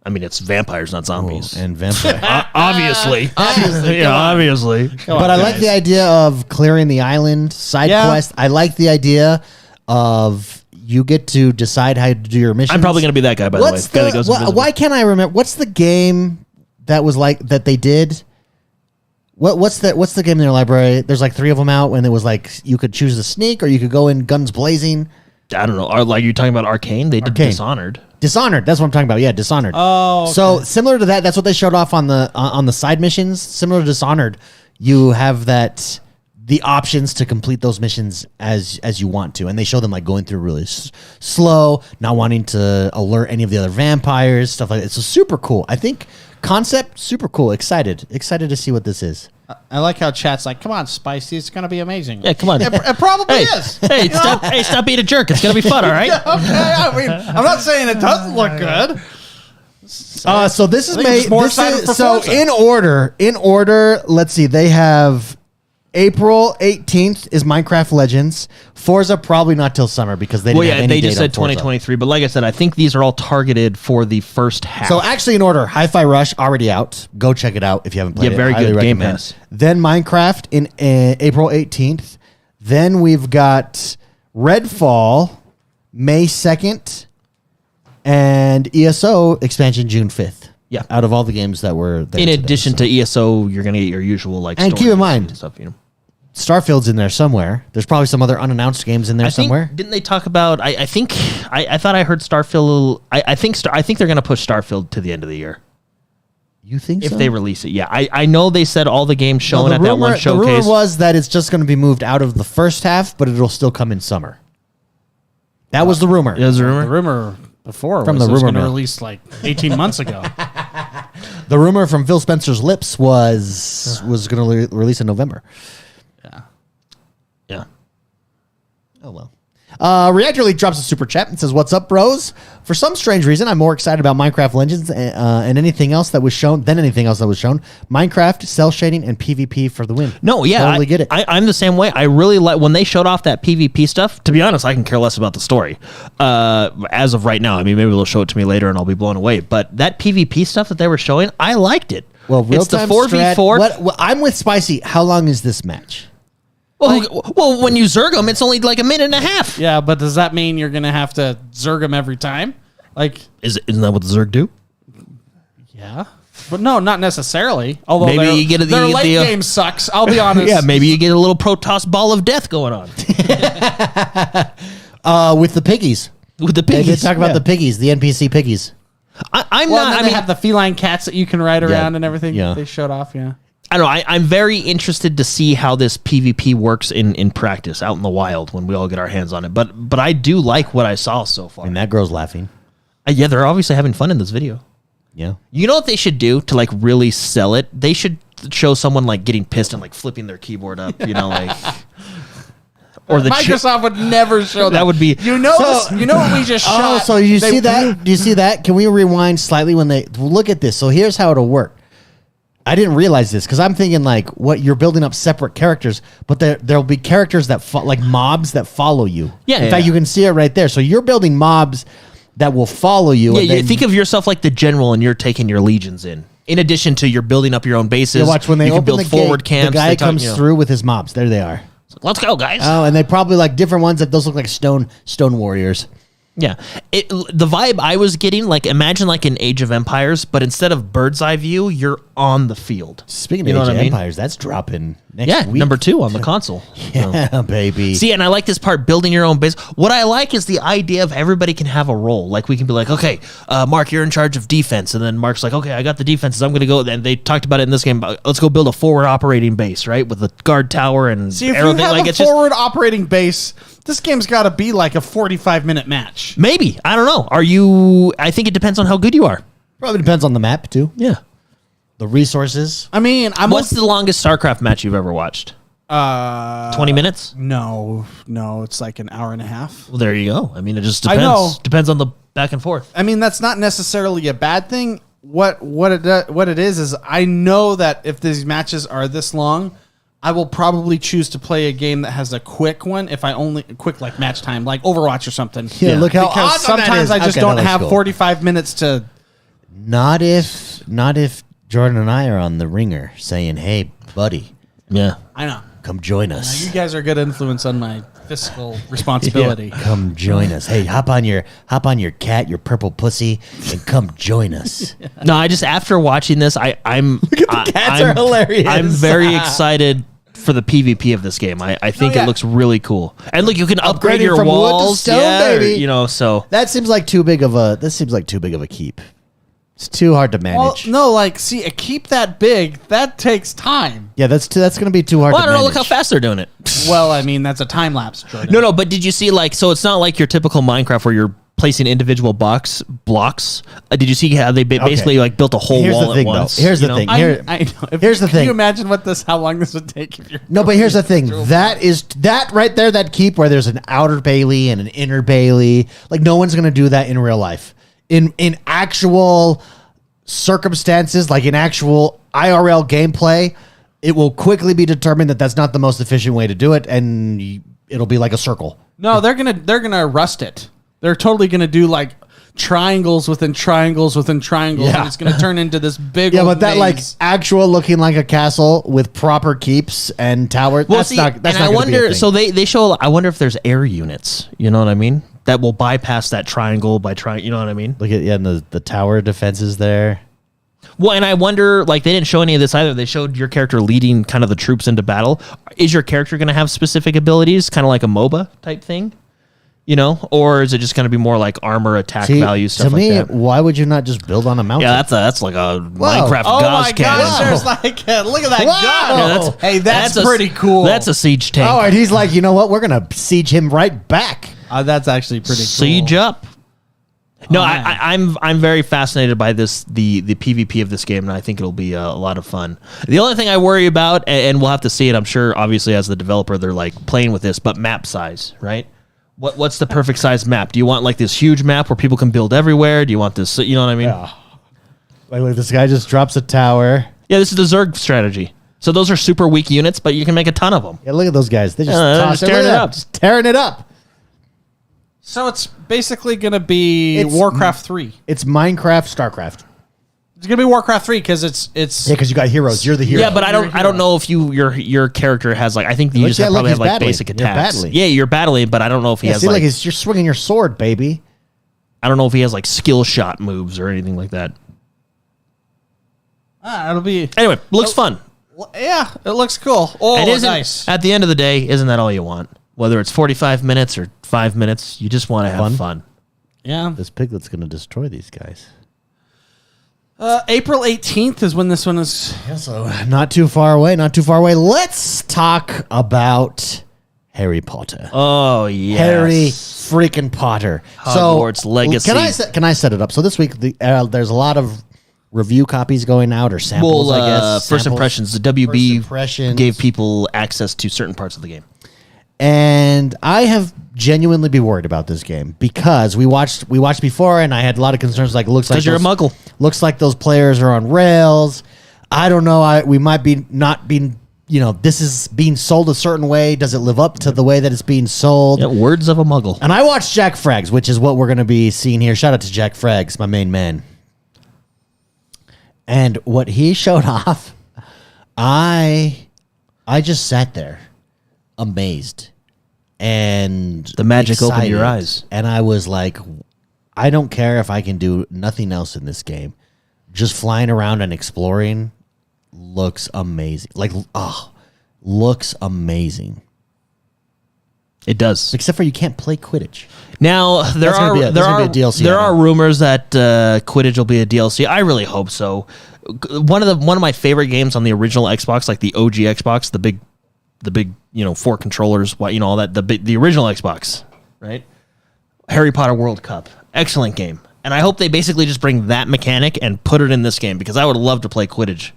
Speaker 2: I mean, it's vampires, not zombies.
Speaker 1: And vampire.
Speaker 2: Obviously. Obviously.
Speaker 1: But I like the idea of clearing the island, side quest. I like the idea of you get to decide how to do your missions.
Speaker 2: I'm probably going to be that guy, by the way. Guy that goes invisible.
Speaker 1: Why can't I remember? What's the game that was like that they did? What's the game in their library? There's like 3 of them out, and it was like you could choose to sneak or you could go in guns blazing.
Speaker 2: I don't know. Are like you talking about Arcane? They did
Speaker 1: Arcane.
Speaker 2: Dishonored.
Speaker 1: Dishonored. That's what I'm talking about. Yeah, Dishonored.
Speaker 3: Oh, okay.
Speaker 1: So similar to that. That's what they showed off on the side missions. Similar to Dishonored, you have the options to complete those missions as you want to, and they show them like going through really slow, not wanting to alert any of the other vampires, stuff like that. So super cool. I think concept super cool. Excited to see what this is.
Speaker 3: I like how chat's like, come on, Spicy, it's going to be amazing.
Speaker 2: Yeah, come on.
Speaker 3: It probably is.
Speaker 2: Hey, stop being a jerk. It's going to be fun, all right?
Speaker 3: Okay, I mean, I'm not saying it doesn't look good.
Speaker 1: So this is
Speaker 3: I think I'm just more excited for Forza.
Speaker 1: in order. Let's see. They have April 18th is Minecraft Legends. Forza probably not till summer, because they didn't have any
Speaker 2: they
Speaker 1: date
Speaker 2: just
Speaker 1: on
Speaker 2: said
Speaker 1: Forza.
Speaker 2: 2023. But like I said, I think these are all targeted for the first half.
Speaker 1: So actually, in order: Hi-Fi Rush already out. Go check it out if you haven't played it.
Speaker 2: Yeah, very
Speaker 1: Highly
Speaker 2: good. Game
Speaker 1: recommend.
Speaker 2: Pass.
Speaker 1: Then Minecraft in April 18th. Then we've got Redfall May 2nd, and ESO expansion June 5th.
Speaker 2: Yeah.
Speaker 1: Out of all the games that were there
Speaker 2: in
Speaker 1: today.
Speaker 2: addition to ESO, you're going to get your usual like.
Speaker 1: And keep in
Speaker 2: stories
Speaker 1: mind,
Speaker 2: and stuff, you know.
Speaker 1: Starfield's in there somewhere. There's probably some other unannounced games in there somewhere.
Speaker 2: Didn't they talk about? I thought I heard Starfield. I think they're going to push Starfield to the end of the year
Speaker 1: You think
Speaker 2: if
Speaker 1: so?
Speaker 2: they release it. Yeah, I know they said all the games shown
Speaker 1: No,
Speaker 2: at that one
Speaker 1: The
Speaker 2: showcase.
Speaker 1: rumor was that it's just going to be moved out of the first half, but it'll still come in summer. That was the rumor.
Speaker 2: It was a rumor.
Speaker 3: The rumor before
Speaker 1: From
Speaker 3: was
Speaker 1: the
Speaker 3: it was
Speaker 1: rumor
Speaker 3: going to
Speaker 1: mill.
Speaker 3: release like 18 months ago.
Speaker 1: The rumor from Phil Spencer's lips was going to release in November.
Speaker 2: Yeah.
Speaker 1: Oh, well. Reactor League drops a super chat and says, "What's up, bros? For some strange reason, I'm more excited about Minecraft Legends and anything else that was shown than anything else that was shown. Minecraft, cell shading, and PvP for the win."
Speaker 2: No, yeah,
Speaker 1: totally get it.
Speaker 2: I'm the same way. I really like when they showed off that PvP stuff. To be honest, I can care less about the story as of right now. I mean, maybe they'll show it to me later and I'll be blown away. But that PvP stuff that they were showing, I liked it.
Speaker 1: Well,
Speaker 2: it's the
Speaker 1: real-time
Speaker 2: 4v4.
Speaker 1: What, I'm with Spicy. How long is this match?
Speaker 2: Well, when you zerg them, it's only like a minute and a half.
Speaker 3: Yeah, but does that mean you're going to have to zerg them every time? Like,
Speaker 2: Isn't that what the zerg do?
Speaker 3: yeah. But no, not necessarily. Although
Speaker 2: Maybe
Speaker 3: their,
Speaker 2: you get
Speaker 3: their
Speaker 2: the-
Speaker 3: late
Speaker 2: the,
Speaker 3: game sucks. I'll be honest.
Speaker 2: Yeah, maybe you get a little Protoss ball of death going on
Speaker 1: With the piggies.
Speaker 2: with the
Speaker 1: They
Speaker 2: piggies.
Speaker 1: did talk about the piggies, the NPC piggies.
Speaker 2: I'm
Speaker 3: Well,
Speaker 2: not.
Speaker 3: and then
Speaker 2: I
Speaker 3: they
Speaker 2: mean,
Speaker 3: have the feline cats that you can ride around and everything.
Speaker 1: Yeah.
Speaker 3: They showed off. Yeah.
Speaker 2: I don't know. I'm very interested to see how this PvP works in practice out in the wild when we all get our hands on it. But I do like what I saw so far.
Speaker 1: And that girl's laughing.
Speaker 2: Yeah, they're obviously having fun in this video.
Speaker 1: Yeah.
Speaker 2: You know what they should do to like really sell it? They should show someone like getting pissed and like flipping their keyboard up. You know, like or the
Speaker 3: Microsoft would never show that.
Speaker 2: That would be
Speaker 3: You know what we just shot?
Speaker 1: Oh, so you see that? Do you see that? Can we rewind slightly when they look at this? So here's how it'll work. I didn't realize this because I'm thinking like what you're building up separate characters, but there'll be characters that like mobs that follow you.
Speaker 2: Yeah,
Speaker 1: in fact, you can see it right there. So you're building mobs that will follow you.
Speaker 2: Yeah,
Speaker 1: and
Speaker 2: you
Speaker 1: then
Speaker 2: think of yourself like the general, and you're taking your legions in. In addition to you're building up your own bases.
Speaker 1: watch when they
Speaker 2: you can
Speaker 1: open
Speaker 2: build
Speaker 1: the
Speaker 2: forward
Speaker 1: gate,
Speaker 2: camps.
Speaker 1: the guy
Speaker 2: they talk-
Speaker 1: comes
Speaker 2: you know.
Speaker 1: through with his mobs. There they are.
Speaker 2: Let's go, guys.
Speaker 1: Oh, and they probably like different ones that those look like stone warriors.
Speaker 2: Yeah. The vibe I was getting, like, imagine like an Age of Empires, but instead of bird's eye view, you're on the field.
Speaker 1: Speaking
Speaker 2: You
Speaker 1: of
Speaker 2: know
Speaker 1: Age
Speaker 2: what
Speaker 1: of
Speaker 2: I mean?
Speaker 1: Empires, that's dropping next
Speaker 2: Yeah,
Speaker 1: week.
Speaker 2: number 2 on the console.
Speaker 1: Yeah, baby.
Speaker 2: See, and I like this part, building your own base. What I like is the idea of everybody can have a role. Like, we can be like, okay, Mark, you're in charge of defense. And then Mark's like, okay, I got the defenses. I'm going to go. And they talked about it in this game. Let's go build a forward operating base, right? With the guard tower and
Speaker 3: See, if
Speaker 2: arrow
Speaker 3: you
Speaker 2: thing.
Speaker 3: have
Speaker 2: Like,
Speaker 3: a
Speaker 2: it's just
Speaker 3: forward operating base, this game's got to be like a 45-minute match.
Speaker 2: maybe. I don't know. I think it depends on how good you are.
Speaker 1: Probably depends on the map too.
Speaker 2: Yeah.
Speaker 1: The resources.
Speaker 3: I mean,
Speaker 2: What's the longest StarCraft match you've ever watched? 20 minutes?
Speaker 3: No, it's like an hour and a half.
Speaker 2: Well, there you go. I mean, it just
Speaker 3: I
Speaker 2: depends.
Speaker 3: know.
Speaker 2: Depends on the back and forth.
Speaker 3: I mean, that's not necessarily a bad thing. What it is I know that if these matches are this long, I will probably choose to play a game that has a quick one. If I only quick like match time, like Overwatch or something.
Speaker 1: Yeah, look how
Speaker 3: because
Speaker 1: awesome that
Speaker 3: sometimes
Speaker 1: is.
Speaker 3: I just
Speaker 1: Okay,
Speaker 3: don't
Speaker 1: that looks
Speaker 3: have
Speaker 1: cool.
Speaker 3: 45 minutes to.
Speaker 1: Not if Jordan and I are on the ringer saying, "Hey, buddy,
Speaker 2: Yeah.
Speaker 3: I know
Speaker 1: come join
Speaker 3: you
Speaker 1: us.
Speaker 3: guys are a good influence on my fiscal responsibility.
Speaker 1: Come join us. Hey, hop on your cat, your purple pussy, and come join us."
Speaker 2: No, I just after watching this, I'm
Speaker 1: cats are hilarious.
Speaker 2: I'm very excited for the PvP of this game. I think
Speaker 3: yeah.
Speaker 2: it looks really cool. And look, you can upgrade
Speaker 1: Upgrading
Speaker 2: your
Speaker 1: from wood to
Speaker 2: walls,
Speaker 1: stone,
Speaker 2: yeah,
Speaker 1: baby.
Speaker 2: so
Speaker 1: That seems like too big of a keep. It's too hard to
Speaker 3: Well,
Speaker 1: manage.
Speaker 3: no, like, see, a keep that big, that takes time.
Speaker 1: Yeah, that's going to be too hard
Speaker 2: well,
Speaker 1: to
Speaker 2: I don't know,
Speaker 1: manage.
Speaker 2: look how fast they're doing it.
Speaker 3: Well, I mean, that's a time lapse, Jordan.
Speaker 2: No, but did you see so it's not like your typical Minecraft where you're placing individual blocks. Did you see how they basically like built a whole
Speaker 1: Here's
Speaker 2: wall
Speaker 1: the thing,
Speaker 2: at once?
Speaker 1: though. Here's
Speaker 2: you
Speaker 1: the
Speaker 2: know?
Speaker 1: thing.
Speaker 3: I
Speaker 1: Here-
Speaker 3: know.
Speaker 1: here's the
Speaker 3: Can
Speaker 1: thing.
Speaker 3: you imagine how long this would take if you're...
Speaker 1: No, but here's the thing. That right there, that keep where there's an outer Bailey and an inner Bailey. Like, no one's going to do that in real life. In actual circumstances, like in actual IRL gameplay, it will quickly be determined that that's not the most efficient way to do it, and it'll be like a circle.
Speaker 3: No, they're gonna rust it. They're totally gonna do like triangles within triangles within triangles,
Speaker 1: Yeah.
Speaker 3: and it's gonna turn into this big.
Speaker 1: Yeah,
Speaker 3: old
Speaker 1: but that like
Speaker 3: maze.
Speaker 1: actual looking like a castle with proper keeps and towers.
Speaker 2: Well,
Speaker 1: That's
Speaker 2: see,
Speaker 1: not. That's
Speaker 2: and
Speaker 1: not
Speaker 2: I
Speaker 1: gonna be a
Speaker 2: wonder.
Speaker 1: thing.
Speaker 2: So they show. I wonder if there's air units. You know what I mean? That will bypass that triangle by trying. You know what I mean?
Speaker 1: Look at and the tower defenses there.
Speaker 2: Well, and I wonder, like, they didn't show any of this either. They showed your character leading kind of the troops into battle. Is your character going to have specific abilities, kind of like a MOBA type thing? You know, or is it just going to be more like armor, attack value, stuff
Speaker 1: to me,
Speaker 2: like that?
Speaker 1: why would you not just build on a mountain?
Speaker 2: Yeah, that's like a Minecraft
Speaker 3: Oh
Speaker 2: Gauss
Speaker 3: my
Speaker 2: cannon.
Speaker 3: gosh! There's like look at that
Speaker 1: Wow.
Speaker 3: gun.
Speaker 1: Yeah,
Speaker 3: hey, that's
Speaker 2: a-
Speaker 3: pretty cool.
Speaker 2: That's a siege tank.
Speaker 1: Oh, and he's like, you know what? We're gonna siege him right back.
Speaker 3: That's actually pretty cool.
Speaker 2: Siege up. No,
Speaker 3: man.
Speaker 2: I'm very fascinated by the PvP of this game, and I think it'll be a lot of fun. The only thing I worry about, and we'll have to see it, I'm sure, obviously, as the developer, they're like playing with this, but map size, right? What's the perfect size map? Do you want like this huge map where people can build everywhere? Do you want this? You know what I mean?
Speaker 1: Yeah. Like, look, this guy just drops a tower.
Speaker 2: Yeah, this is the Zerg strategy. So those are super weak units, but you can make a ton of them.
Speaker 1: Yeah, look at those guys. They just
Speaker 2: they're
Speaker 1: toss
Speaker 2: just tearing
Speaker 1: look at
Speaker 2: it
Speaker 1: that,
Speaker 2: up.
Speaker 1: just tearing it up.
Speaker 3: So it's basically gonna be
Speaker 1: It's-
Speaker 3: Warcraft 3.
Speaker 1: It's Minecraft, StarCraft.
Speaker 3: It's gonna be Warcraft 3 because it's
Speaker 1: Yeah, because you got heroes. You're the hero.
Speaker 2: Yeah, but I
Speaker 3: You're a
Speaker 2: don't know if your character has like I think you
Speaker 1: Look,
Speaker 2: just
Speaker 1: yeah, look,
Speaker 2: probably have
Speaker 1: he's
Speaker 2: like
Speaker 1: battling.
Speaker 2: basic
Speaker 1: You're
Speaker 2: attacks.
Speaker 1: battling.
Speaker 2: Yeah, you're battling, but I don't know if he
Speaker 1: Yeah,
Speaker 2: has
Speaker 1: see,
Speaker 2: like
Speaker 1: you're swinging your sword, baby.
Speaker 2: I don't know if he has like skill shot moves or anything like that.
Speaker 3: it'll be
Speaker 2: Anyway, looks fun.
Speaker 3: yeah, it looks cool. Oh,
Speaker 2: And isn't
Speaker 3: nice.
Speaker 2: at the end of the day, isn't that all you want? Whether it's 45 minutes or 5 minutes, you just want to have fun.
Speaker 3: Yeah.
Speaker 1: This piglet's gonna destroy these guys.
Speaker 3: April 18th is when this one is.
Speaker 1: Yeah, so not too far away. Not too far away. Let's talk about Harry Potter.
Speaker 2: Oh yeah,
Speaker 1: Harry freaking Potter.
Speaker 2: Hogwarts Legacy.
Speaker 1: Can I set it up? So this week there's a lot of review copies going out or samples.
Speaker 2: Well,
Speaker 1: I guess
Speaker 2: first
Speaker 1: Samples.
Speaker 2: impressions. The WB
Speaker 1: First impressions.
Speaker 2: gave people access to certain parts of the game.
Speaker 1: And I have genuinely be worried about this game because we watched before, and I had a lot of concerns. Like, looks like
Speaker 2: Because you're a muggle.
Speaker 1: Looks like those players are on rails. I don't know. We might be not being. This is being sold a certain way. Does it live up to the way that it's being sold?
Speaker 2: Yeah, words of a muggle.
Speaker 1: And I watched Jack Frags, which is what we're going to be seeing here. Shout out to Jack Frags, my main man. And what he showed off, I just sat there. amazed and
Speaker 2: The magic opened your
Speaker 1: excited.
Speaker 2: eyes.
Speaker 1: And I was like, I don't care if I can do nothing else in this game. Just flying around and exploring looks amazing. Like, looks amazing.
Speaker 2: It does.
Speaker 1: Except for you can't play Quidditch.
Speaker 2: Now there
Speaker 1: That's gonna
Speaker 2: are
Speaker 1: be a- that's
Speaker 2: there
Speaker 1: gonna
Speaker 2: are
Speaker 1: be a DLC,
Speaker 2: there
Speaker 1: I
Speaker 2: are
Speaker 1: know.
Speaker 2: rumors that Quidditch will be a DLC. I really hope so. One of my favorite games on the original Xbox, like the OG Xbox, the big 4 controllers, all that, the original Xbox, right? Harry Potter World Cup, excellent game, and I hope they basically just bring that mechanic and put it in this game because I would love to play Quidditch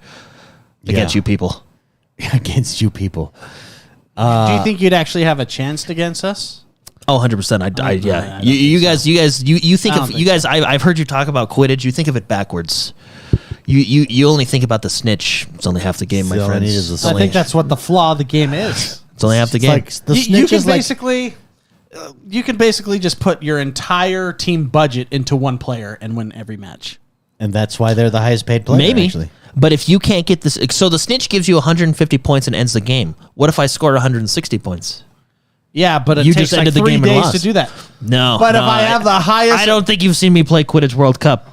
Speaker 2: against
Speaker 1: Yeah.
Speaker 2: you people.
Speaker 1: Against you people.
Speaker 3: Do you think you'd actually have a chance against us?
Speaker 2: Oh, 100%. Yeah.
Speaker 3: I don't
Speaker 2: You guys think
Speaker 3: I don't
Speaker 2: of
Speaker 3: think
Speaker 2: you guys. I've heard you talk about Quidditch. You think of it backwards. You only think about the snitch. It's only half the game, my
Speaker 1: So all I
Speaker 2: friends.
Speaker 1: need is the
Speaker 2: It's
Speaker 3: I
Speaker 2: only,
Speaker 3: think that's what the flaw of the game is.
Speaker 2: it's only half the
Speaker 1: It's
Speaker 2: game.
Speaker 1: like the
Speaker 3: You
Speaker 1: snitch
Speaker 3: can
Speaker 1: is like,
Speaker 3: basically, you can basically just put your entire team budget into one player and win every match.
Speaker 1: and that's why they're the highest paid player.
Speaker 2: Maybe.
Speaker 1: Actually.
Speaker 2: But if you can't get this, so the snitch gives you 150 points and ends the game. What if I scored 160 points?
Speaker 3: Yeah, but it
Speaker 2: You
Speaker 3: takes
Speaker 2: just
Speaker 3: like
Speaker 2: ended the
Speaker 3: 3
Speaker 2: game and
Speaker 3: days
Speaker 2: lost.
Speaker 3: to do that.
Speaker 2: No.
Speaker 3: But if
Speaker 2: no,
Speaker 3: I have the highest,
Speaker 2: I don't think you've seen me play Quidditch World Cup.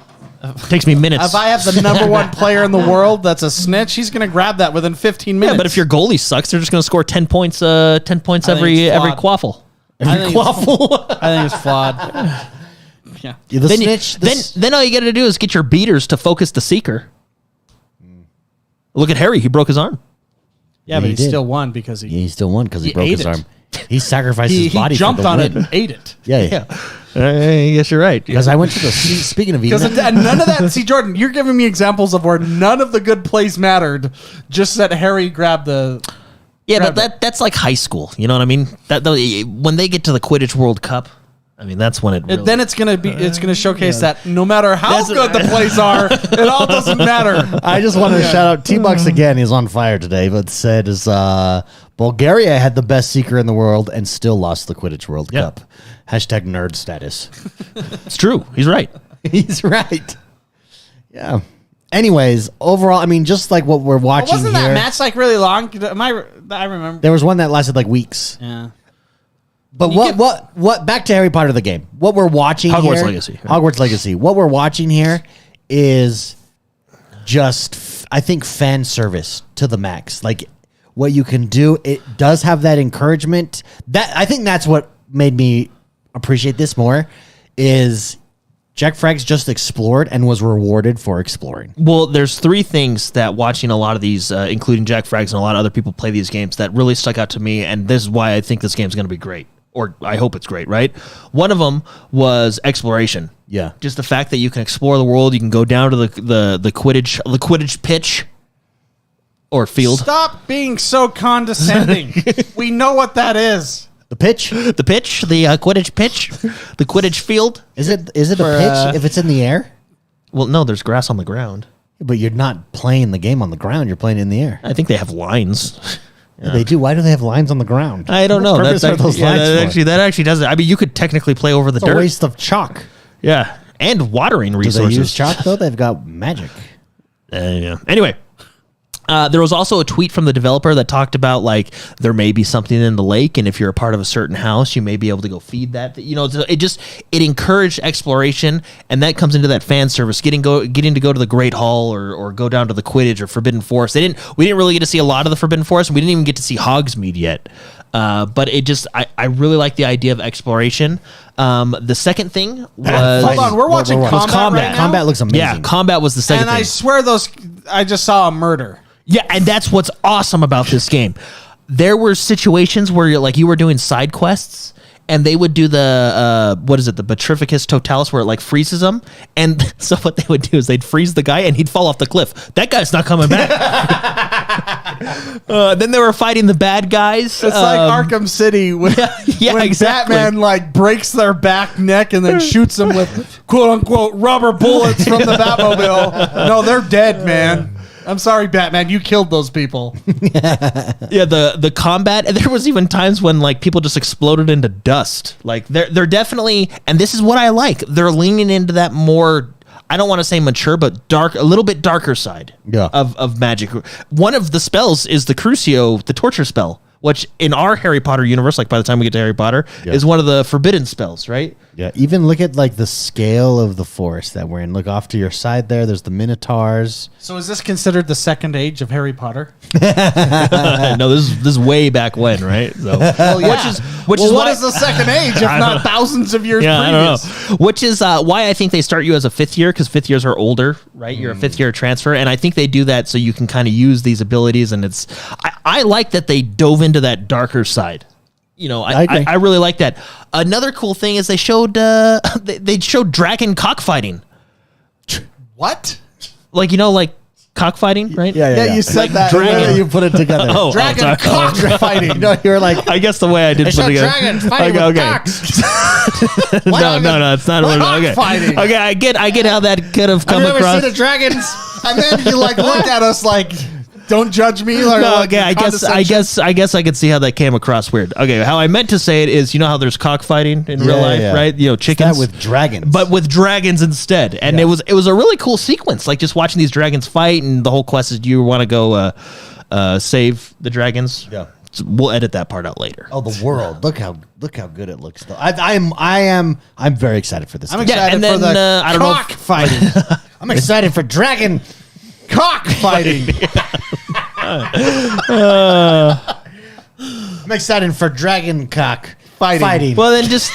Speaker 2: Takes me minutes.
Speaker 3: If I have the number one player in the world that's a snitch, he's going to grab that within 15 minutes.
Speaker 2: yeah, but if your goalie sucks, they're just going to score 10 points. 10 points
Speaker 3: I think
Speaker 2: every
Speaker 3: it's
Speaker 2: every
Speaker 3: flawed.
Speaker 2: quaffle.
Speaker 3: I think it's flawed. Yeah.
Speaker 1: The
Speaker 2: Then,
Speaker 1: snitch.
Speaker 2: then all you got to do is get your beaters to focus the seeker. Look at Harry; he broke his arm.
Speaker 3: Yeah, but
Speaker 1: he
Speaker 3: he
Speaker 1: did.
Speaker 3: still won because
Speaker 1: he still won because he
Speaker 3: he
Speaker 1: broke
Speaker 3: ate
Speaker 1: his
Speaker 3: it.
Speaker 1: arm. He sacrificed
Speaker 3: he
Speaker 1: his body.
Speaker 3: jumped
Speaker 1: for the
Speaker 3: on
Speaker 1: win.
Speaker 3: it and ate it.
Speaker 1: Yeah.
Speaker 2: Yes, you're right.
Speaker 1: Because I went to the speaking of
Speaker 3: Because
Speaker 1: eating,
Speaker 3: none of that. See, Jordan, you're giving me examples of where none of the good plays mattered. Just that Harry grabbed the.
Speaker 2: Yeah, but
Speaker 3: Grab
Speaker 2: that's like high school. You know what I mean? When they get to the Quidditch World Cup, I mean that's when it. Really,
Speaker 3: Then it's gonna showcace that no matter how
Speaker 2: That's-
Speaker 3: good the plays are, it all doesn't matter.
Speaker 1: I just wanted to shout out T-Bucks again. He's on fire today, but said is Bulgaria had the best seeker in the world and still lost the Quidditch World
Speaker 2: Yeah.
Speaker 1: Cup. Hashtag nerd status.
Speaker 2: it's true. He's right.
Speaker 1: He's right. Yeah. Anyways, overall, I mean, just like what we're watching
Speaker 3: Wasn't
Speaker 1: here,
Speaker 3: that match like really long? I remember.
Speaker 1: there was one that lasted like weeks.
Speaker 3: Yeah.
Speaker 1: But
Speaker 3: You
Speaker 1: what? Back to Harry Potter the game. What we're watching
Speaker 2: Hogwarts
Speaker 1: here,
Speaker 2: Legacy.
Speaker 1: Hogwarts Legacy. What we're watching here is just, I think, fan service to the max. Like what you can do. It does have that encouragement. That I think that's what made me appreciate this more. Is Jack Frags just explored and was rewarded for exploring.
Speaker 2: Well, there's 3 things that watching a lot of these, including Jack Frags and a lot of other people play these games, that really stuck out to me, and this is why I think this game's going to be great, or I hope it's great, right? One of them was exploration.
Speaker 1: Yeah.
Speaker 2: Just the fact that you can explore the world, you can go down to the Quidditch pitch or field.
Speaker 3: Stop being so condescending. We know what that is.
Speaker 1: The pitch.
Speaker 2: The pitch, the Quidditch pitch, the Quidditch field.
Speaker 1: Is it a pitch if it's in the air?
Speaker 2: Well, no, there's grass on the ground.
Speaker 1: But you're not playing the game on the ground. You're playing it in the air.
Speaker 2: I think they have lines.
Speaker 1: Yeah. They do. Why do they have lines on the ground?
Speaker 2: I don't know.
Speaker 1: What purpose are those lines for?
Speaker 2: that actually doesn't. I mean, you could technically play over the
Speaker 1: It's a
Speaker 2: dirt.
Speaker 1: waste of chalk.
Speaker 2: Yeah, and watering
Speaker 1: Do
Speaker 2: resources.
Speaker 1: they use chalk though? They've got magic.
Speaker 2: Yeah. Anyway, there was also a tweet from the developer that talked about like there may be something in the lake, and if you're a part of a certain house, you may be able to go feed that. You know, it encouraged exploration, and that comes into that fan service, getting to go to the Great Hall or go down to the Quidditch or Forbidden Forest. We didn't really get to see a lot of the Forbidden Forest, and we didn't even get to see Hogsmeade yet. But I really like the idea of exploration. The second thing was
Speaker 3: Hold on, we're watching combat right now?
Speaker 1: Combat looks amazing.
Speaker 2: yeah, combat was the second
Speaker 3: And
Speaker 2: thing.
Speaker 3: I swear I just saw a murder.
Speaker 2: Yeah, and that's what's awesome about this game. There were situations where you were doing side quests, and they would do the the Petrificus Totalis, where it like freezes them. And so what they would do is they'd freeze the guy, and he'd fall off the cliff. That guy's not coming back. Then they were fighting the bad guys.
Speaker 3: It's like Arkham City when,
Speaker 2: yeah,
Speaker 3: when
Speaker 2: exactly.
Speaker 3: Batman like breaks their back neck and then shoots them with quote unquote rubber bullets from the Batmobile. No, they're dead, man. I'm sorry, Batman. You killed those people.
Speaker 2: Yeah, the combat, and there was even times when like people just exploded into dust. Like they're definitely, and this is what I like. They're leaning into that more, I don't want to say mature, but a little bit darker side
Speaker 1: Yeah.
Speaker 2: of magic. One of the spells is the Crucio, the torture spell, which in our Harry Potter universe, like by the time we get to Harry Potter, is one of the forbidden spells, right?
Speaker 1: Yeah, even look at like the scale of the forest that we're in. Look off to your side there. There's the Minotaurs.
Speaker 3: So is this considered the second age of Harry Potter?
Speaker 2: No, this is way back when, right? So, which is
Speaker 3: what
Speaker 2: why,
Speaker 3: is the second age if not thousands of years
Speaker 2: yeah,
Speaker 3: previous?
Speaker 2: I don't know. Which is why I think they start you as a fifth year, because fifth years are older, right? You're a fifth year transfer, and I think they do that so you can kind of use these abilities. And I like that they dove into that darker side. You know, I really like that. Another cool thing is they showed they showed dragon cockfighting.
Speaker 3: What?
Speaker 2: Like, you know, like cockfighting, right?
Speaker 1: Yeah. You said that.
Speaker 2: dragon.
Speaker 1: You put it together.
Speaker 3: Dragon cockfighting.
Speaker 1: You know, you were like,
Speaker 2: I guess the way I did put it together.
Speaker 3: Dragons fighting with cocks.
Speaker 2: No, it's not. Okay,
Speaker 3: Fighting.
Speaker 2: okay, I get how that could have come
Speaker 3: I've never
Speaker 2: across.
Speaker 3: seen a dragons, and then you like look at us like, don't judge me. Or
Speaker 2: No,
Speaker 3: like
Speaker 2: okay, I guess I could see how that came across weird. Okay, how I meant to say it is, you know how there's cockfighting in real life, right? You know, chickens,
Speaker 1: that with dragons,
Speaker 2: but with dragons instead. And it was a really cool sequence, like just watching these dragons fight, and the whole quest is you want to go save the dragons.
Speaker 1: Yeah.
Speaker 2: So we'll edit that part out later.
Speaker 1: Oh, the world! Look how good it looks. Though I'm very excited for this.
Speaker 3: I'm
Speaker 1: game.
Speaker 3: excited
Speaker 2: and then,
Speaker 3: for the
Speaker 2: I don't know if-
Speaker 3: cockfighting.
Speaker 1: I'm excited for dragon
Speaker 3: Cockfighting.
Speaker 1: I'm excited for dragon cock
Speaker 3: Fighting.
Speaker 2: Well, then just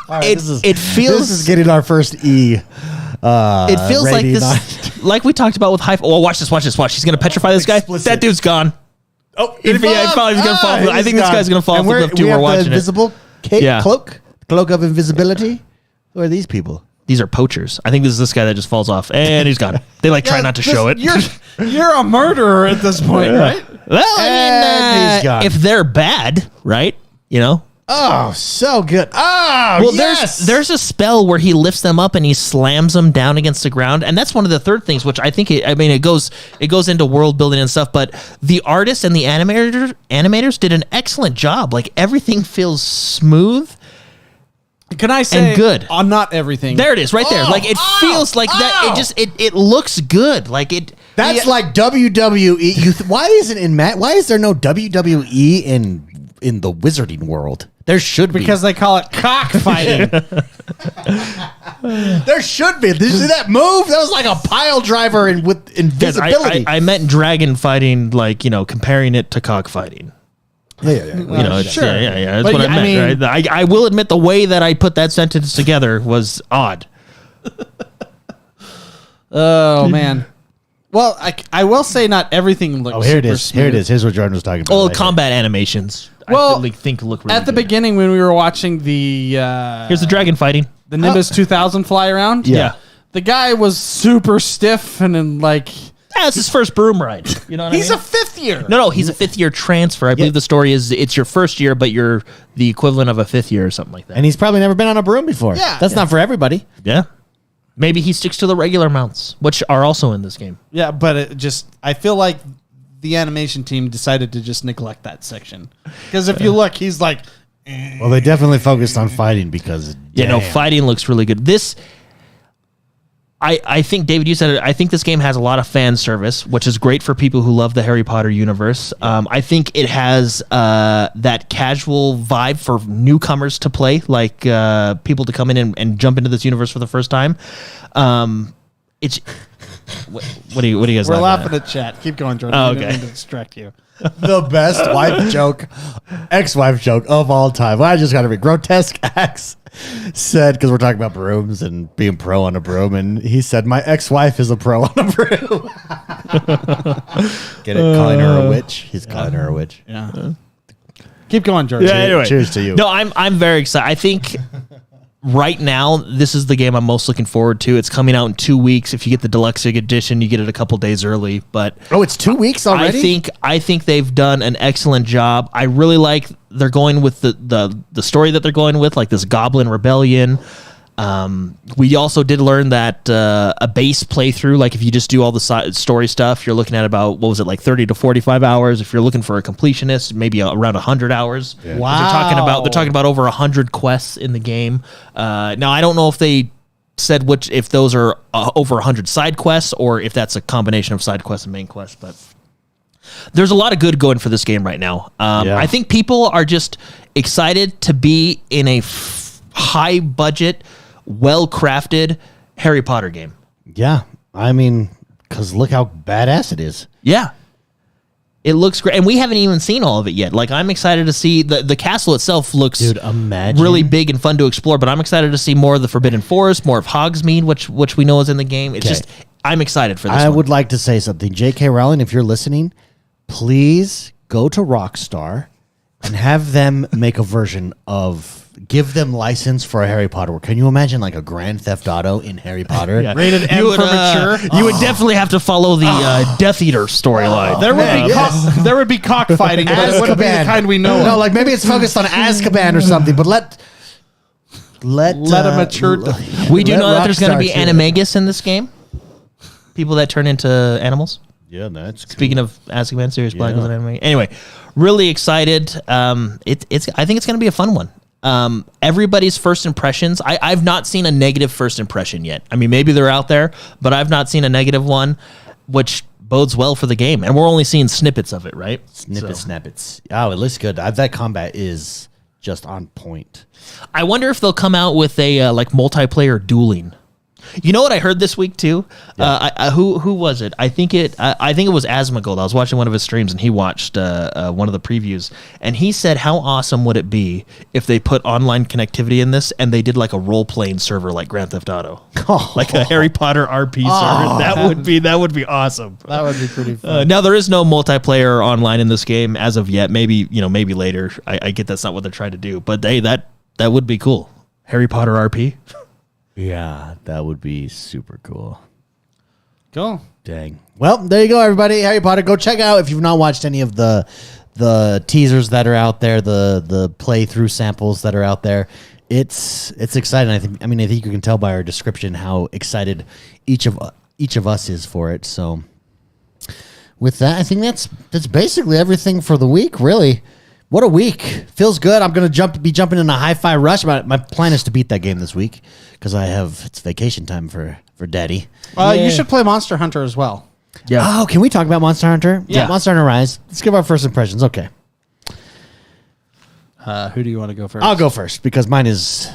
Speaker 1: All right,
Speaker 2: it feels
Speaker 1: this is getting our first E.
Speaker 2: it feels like
Speaker 1: rating
Speaker 2: this, like we talked about with high. Oh, watch this! He's gonna petrify this guy.
Speaker 1: Explicit.
Speaker 2: That dude's gone.
Speaker 1: Oh,
Speaker 2: He's gonna fall. I think this guy's gonna fall
Speaker 1: and
Speaker 2: off the cliff too.
Speaker 1: we
Speaker 2: We're
Speaker 1: have the
Speaker 2: watching it.
Speaker 1: invisible cloak of invisibility. Who are these people?
Speaker 2: These are poachers. I think this is this guy that just falls off and he's gone. They like try not to show it.
Speaker 3: You're a murderer at this point, right?
Speaker 2: Well,
Speaker 1: And he's gone.
Speaker 2: if they're bad, right? You know.
Speaker 1: Oh, so good. Oh,
Speaker 2: Well,
Speaker 1: yes.
Speaker 2: there's a spell where he lifts them up and he slams them down against the ground, and that's one of the third things, which I think it goes into world building and stuff. But the artists and the animators did an excellent job. Like everything feels smooth.
Speaker 3: Can I say
Speaker 2: And good.
Speaker 3: on not everything?
Speaker 2: There it is, right there. Like it feels like that. It just it looks good. Like it.
Speaker 1: That's like WWE. Why isn't in Matt? Why is there no WWE in the wizarding world? There should be,
Speaker 3: because they call it cockfighting.
Speaker 1: there should be. Did you see that move? That was like a pile driver and with invisibility.
Speaker 2: I meant dragon fighting, like, you know, comparing it to cockfighting.
Speaker 1: Yeah.
Speaker 2: You know, it's,
Speaker 3: sure.
Speaker 2: yeah. That's
Speaker 3: But
Speaker 2: what
Speaker 3: yeah,
Speaker 2: I
Speaker 3: I
Speaker 2: meant,
Speaker 3: mean-
Speaker 2: right? I will admit the way that I put that sentence together was odd.
Speaker 3: Oh man. Well, I will say not everything looks.
Speaker 1: Oh, here it
Speaker 3: super
Speaker 1: is. Here it
Speaker 3: smooth.
Speaker 1: is. Here's what Jordan was talking about.
Speaker 2: Well,
Speaker 1: right
Speaker 2: combat animations,
Speaker 3: Well,
Speaker 2: I think look really
Speaker 3: At the
Speaker 2: good.
Speaker 3: beginning when we were watching the
Speaker 2: Here's the dragon fighting.
Speaker 3: the Nimbus 2000 fly around.
Speaker 2: Yeah.
Speaker 3: The guy was super stiff and then like
Speaker 2: Yeah, it's his first broom ride. You know what
Speaker 3: he's
Speaker 2: I
Speaker 3: a
Speaker 2: mean?
Speaker 3: fifth year.
Speaker 2: No, he's a fifth year transfer. I believe the story is it's your first year, but you're the equivalent of a fifth year or something like that.
Speaker 1: And he's probably never been on a broom before.
Speaker 3: Yeah.
Speaker 1: That's not for everybody.
Speaker 2: Yeah. Maybe he sticks to the regular mounts, which are also in this game.
Speaker 3: Yeah, but it just I feel like the animation team decided to just neglect that section. Because if you look, he's like
Speaker 1: Well, they definitely focused on fighting because damn.
Speaker 2: Fighting looks really good. This, I think, David, you said it. I think this game has a lot of fan service, which is great for people who love the Harry Potter universe. I think it has that casual vibe for newcomers to play, like people to come in and jump into this universe for the first time. It's what do you guys?
Speaker 3: we're
Speaker 2: laughing
Speaker 3: laughing at chat. Keep going, Jordan.
Speaker 2: Oh,
Speaker 3: I
Speaker 2: okay.
Speaker 3: didn't mean to distract you.
Speaker 1: the best ex-wife joke of all time. Well, I just got to read. Grotesque Axe said, because we're talking about brooms and being pro on a broom, and he said, my ex-wife is a pro on a broom. Get it? Calling her a witch. He's calling her a witch.
Speaker 3: Yeah. Keep going, Jordan.
Speaker 2: Yeah, anyway.
Speaker 1: Cheers to you.
Speaker 2: No, I'm very excited. I think right now this is the game I'm most looking forward to. It's coming out in 2 weeks. If you get the deluxe edition, you get it a couple days early. But
Speaker 1: Oh, it's 2 weeks already?
Speaker 2: I think they've done an excellent job. I really like they're going with the story that they're going with, like this Goblin Rebellion. We also did learn that a base playthrough, like if you just do all the story stuff, you're looking at about, what was it, like 30 to 45 hours. If you're looking for a completionist, maybe around 100 hours. Yeah.
Speaker 1: Wow.
Speaker 2: They're talking about over 100 quests in the game. Now, I don't know if they said if those are over 100 side quests or if that's a combination of side quests and main quests, but There's a lot of good going for this game right now. I think people are just excited to be in a high budget, well crafted Harry Potter game.
Speaker 1: Yeah, I mean, because look how badass it is.
Speaker 2: Yeah. It looks great, and we haven't even seen all of it yet. Like, I'm excited to see the castle itself looks really big and fun to explore. But I'm excited to see more of the Forbidden Forest, more of Hogsmeade, which we know is in the game. It's just I'm excited for this.
Speaker 1: I would like to say something, J.K. Rowling, if you're listening, please go to Rockstar and have them make a version of. Give them license for a Harry Potter work. Can you imagine like a Grand Theft Auto in Harry Potter?
Speaker 3: Rated M for mature.
Speaker 2: You would definitely have to follow the Death Eater storyline.
Speaker 3: There would be cockfighting, but it wouldn't be the kind we know.
Speaker 1: No, like maybe it's focused on Azkaban or something. But let
Speaker 3: a mature.
Speaker 2: We do know that there's going to be animagus in this game. People that turn into animals.
Speaker 1: Yeah, that's cool.
Speaker 2: Speaking of Azkaban, Sirius Black was an anime. Anyway, really excited. I think it's going to be a fun one. Everybody's first impressions. I've not seen a negative first impression yet. I mean, maybe they're out there, but I've not seen a negative one, which bodes well for the game. And we're only seeing snippets of it, right?
Speaker 1: Snippets. Oh, it looks good. That combat is just on point.
Speaker 2: I wonder if they'll come out with a like multiplayer dueling. You know what I heard this week too? Yeah. Who was it? I think it was Asmongold. I was watching one of his streams and he watched one of the previews and he said, "How awesome would it be if they put online connectivity in this and they did like a role playing server like Grand Theft Auto, like a Harry Potter RP server? That would be awesome.
Speaker 3: That would be pretty fun."
Speaker 2: Now there is no multiplayer online in this game as of yet. Maybe later. I get that's not what they're trying to do, but that would be cool. Harry Potter RP.
Speaker 1: Yeah, that would be super cool.
Speaker 3: Cool.
Speaker 1: Dang. Well, there you go, everybody. Harry Potter. Go check out if you've not watched any of the teasers that are out there, the playthrough samples that are out there. It's exciting. I think you can tell by our description how excited each of us is for it. So, with that, I think that's basically everything for the week. Really. What a week. Feels good. I'm going to be jumping in a hi-fi rush. My plan is to beat that game this week because it's vacation time for Daddy.
Speaker 3: You should play Monster Hunter as well.
Speaker 1: Yeah. Oh, can we talk about Monster Hunter?
Speaker 3: Yeah.
Speaker 1: Monster Hunter Rise. Let's give our first impressions. Okay.
Speaker 3: Who do you want to go first?
Speaker 1: I'll go first because mine is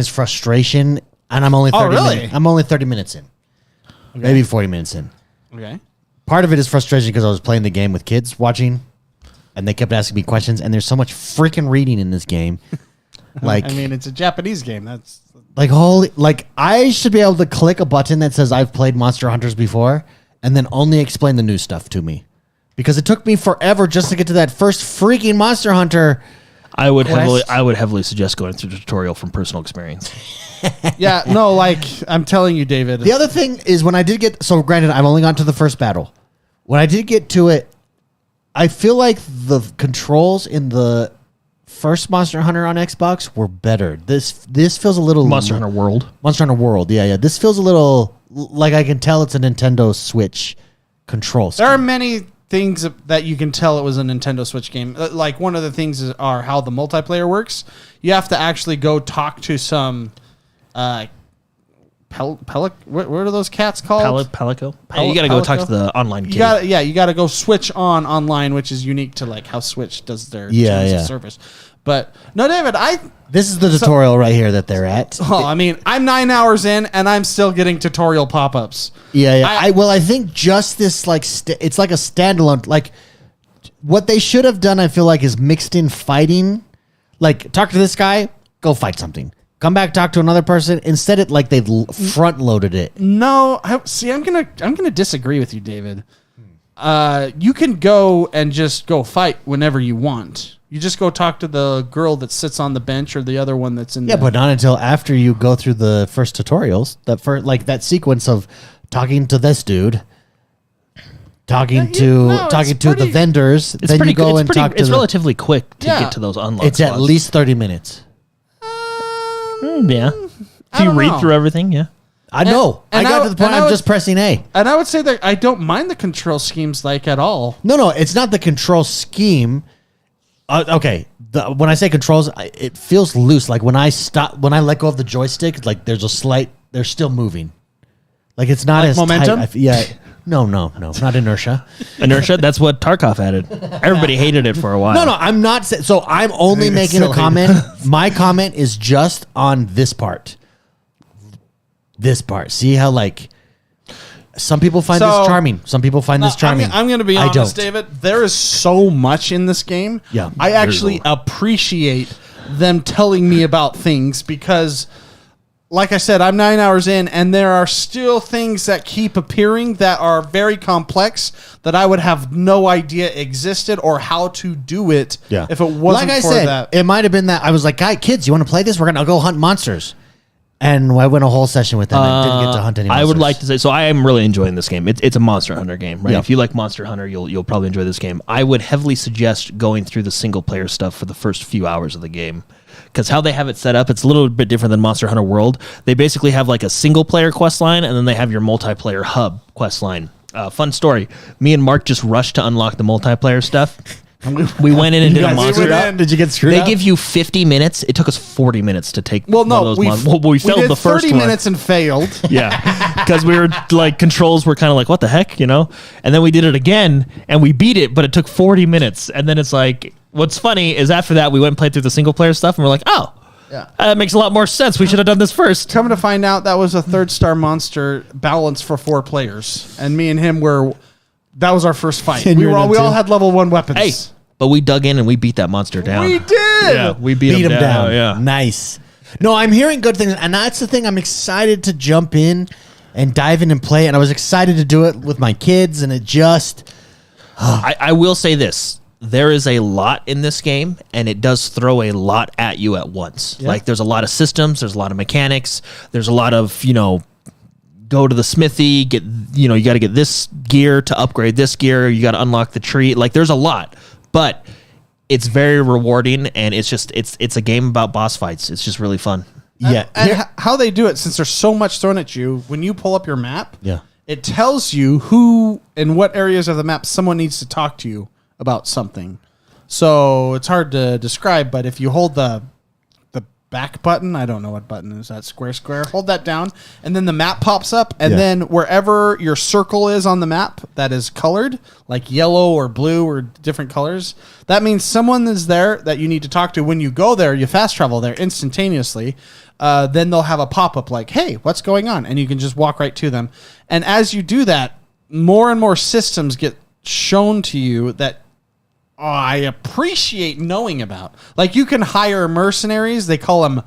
Speaker 1: frustration, and I'm only 30 minutes in. Okay. Maybe 40 minutes in.
Speaker 3: Okay.
Speaker 1: Part of it is frustration because I was playing the game with kids watching. And they kept asking me questions, and there's so much freaking reading in this game.
Speaker 3: It's a Japanese game. That's
Speaker 1: I should be able to click a button that says I've played Monster Hunters before, and then only explain the new stuff to me, because it took me forever just to get to that first freaking Monster Hunter.
Speaker 2: I would heavily suggest going through the tutorial from personal experience.
Speaker 3: Yeah, no, I'm telling you, David.
Speaker 1: The other thing is when I did get granted, I've only gone to the first battle. When I did get to it. I feel like the controls in the first Monster Hunter on Xbox were better. This feels a little...
Speaker 2: Monster Hunter World.
Speaker 1: Monster Hunter World, yeah. This feels a little... Like I can tell it's a Nintendo Switch control scheme.
Speaker 3: There are many things that you can tell it was a Nintendo Switch game. Like one of the things are how the multiplayer works. You have to actually go talk to some... what are those cats called?
Speaker 2: Pelico. You got to go talk to the online kid.
Speaker 3: You got to go switch on online, which is unique to how Switch does their terms of service. But no, David,
Speaker 1: this is the tutorial right here that they're at.
Speaker 3: I'm 9 hours in and I'm still getting tutorial pop-ups.
Speaker 1: Yeah. I think just this it's like a standalone. Like what they should have done, I feel like, is mixed in fighting. Like talk to this guy, go fight something. Come back, talk to another person. Instead, they front loaded it.
Speaker 3: No, I'm gonna disagree with you, David. You can go and just go fight whenever you want. You just go talk to the girl that sits on the bench or the other one that's in.
Speaker 1: Yeah, but not until after you go through the first tutorials. That sequence of talking to this dude, talking to the vendors. Then you go and talk to.
Speaker 2: It's relatively quick to get to those unlocks.
Speaker 1: It's at least 30 minutes.
Speaker 2: Yeah. If you read through everything, yeah.
Speaker 1: I know. I got to the point I'm just pressing A.
Speaker 3: And I would say that I don't mind the control schemes at all.
Speaker 1: No, it's not the control scheme. Okay. When I say controls, it feels loose. Like when I let go of the joystick, they're still moving. Like it's not as
Speaker 3: momentum.
Speaker 1: Tight. No, not inertia.
Speaker 2: Inertia. That's what Tarkov added. Everybody hated it for a while.
Speaker 1: No, I'm not. So I'm only making a comment. My comment is just on this part. This part. See how like some people find this charming. Some people find this charming.
Speaker 3: I'm going to be honest, David. There is so much in this game.
Speaker 1: Yeah,
Speaker 3: I actually appreciate them telling me about things because, like I said, I'm 9 hours in, and there are still things that keep appearing that are very complex that I would have no idea existed or how to do it.
Speaker 1: Yeah.
Speaker 3: If it wasn't
Speaker 1: like I
Speaker 3: for
Speaker 1: said,
Speaker 3: that.
Speaker 1: it might have been that I was like, kids, you want to play this? We're gonna go hunt monsters. And I went a whole session with them and didn't get to hunt any monsters.
Speaker 2: I would like to say, so I am really enjoying this game. It's a Monster Hunter game, right?
Speaker 1: Yeah.
Speaker 2: If you like Monster Hunter, you'll probably enjoy this game. I would heavily suggest going through the single player stuff for the first few hours of the game. Because how they have it set up, it's a little bit different than Monster Hunter World. They basically have like a single player quest line, and then they have your multiplayer hub quest line. Fun story. Me and Mark just rushed to unlock the multiplayer stuff. We went in and did a monster.
Speaker 1: Did you get screwed
Speaker 2: They
Speaker 1: up?
Speaker 2: give you 50 minutes. It took us 40 minutes to take
Speaker 3: Well, no,
Speaker 2: one of those
Speaker 3: we
Speaker 2: monsters. Well, we failed
Speaker 3: did
Speaker 2: the first
Speaker 3: 30
Speaker 2: one.
Speaker 3: minutes and failed.
Speaker 2: Yeah, because we were like, controls were kind of like, what the heck, And then we did it again, and we beat it, but it took 40 minutes. And then it's like, what's funny is after that, we went and played through the single player stuff, and we're like, oh,
Speaker 3: Yeah.
Speaker 2: that makes a lot more sense. We should have done this first.
Speaker 3: Coming to find out, that was a 3-star monster balanced for 4 players, and me and him that was our first fight.
Speaker 1: And
Speaker 3: We
Speaker 1: you're
Speaker 3: all
Speaker 1: in
Speaker 3: had level 1 weapons.
Speaker 2: Hey, but we dug in and we beat that monster down.
Speaker 3: We did.
Speaker 2: Yeah, we beat him down. Yeah.
Speaker 1: Nice. No, I'm hearing good things, and that's the thing. I'm excited to jump in and dive in and play, and I was excited to do it with my kids, and it just...
Speaker 2: I will say this. There is a lot in this game, and it does throw a lot at you at once.
Speaker 1: Yeah.
Speaker 2: Like, there's a lot of systems, there's a lot of mechanics, there's a lot of, go to the smithy, you got to get this gear to upgrade this gear, you got to unlock the tree. Like, there's a lot, but it's very rewarding, and it's a game about boss fights. It's just really fun.
Speaker 1: Yeah.
Speaker 3: And how they do it, since there's so much thrown at you, when you pull up your map,
Speaker 1: Yeah.
Speaker 3: it tells you who and what areas of the map someone needs to talk to you about something. So it's hard to describe, but if you hold the back button, I don't know what button is that, square, hold that down, and then the map pops up, and then wherever your circle is on the map that is colored, like yellow or blue or different colors, that means someone is there that you need to talk to. When you go there, you fast travel there instantaneously, then they'll have a pop-up like, hey, what's going on? And you can just walk right to them. And as you do that, more and more systems get shown to you that I appreciate knowing about. Like, you can hire mercenaries. They call them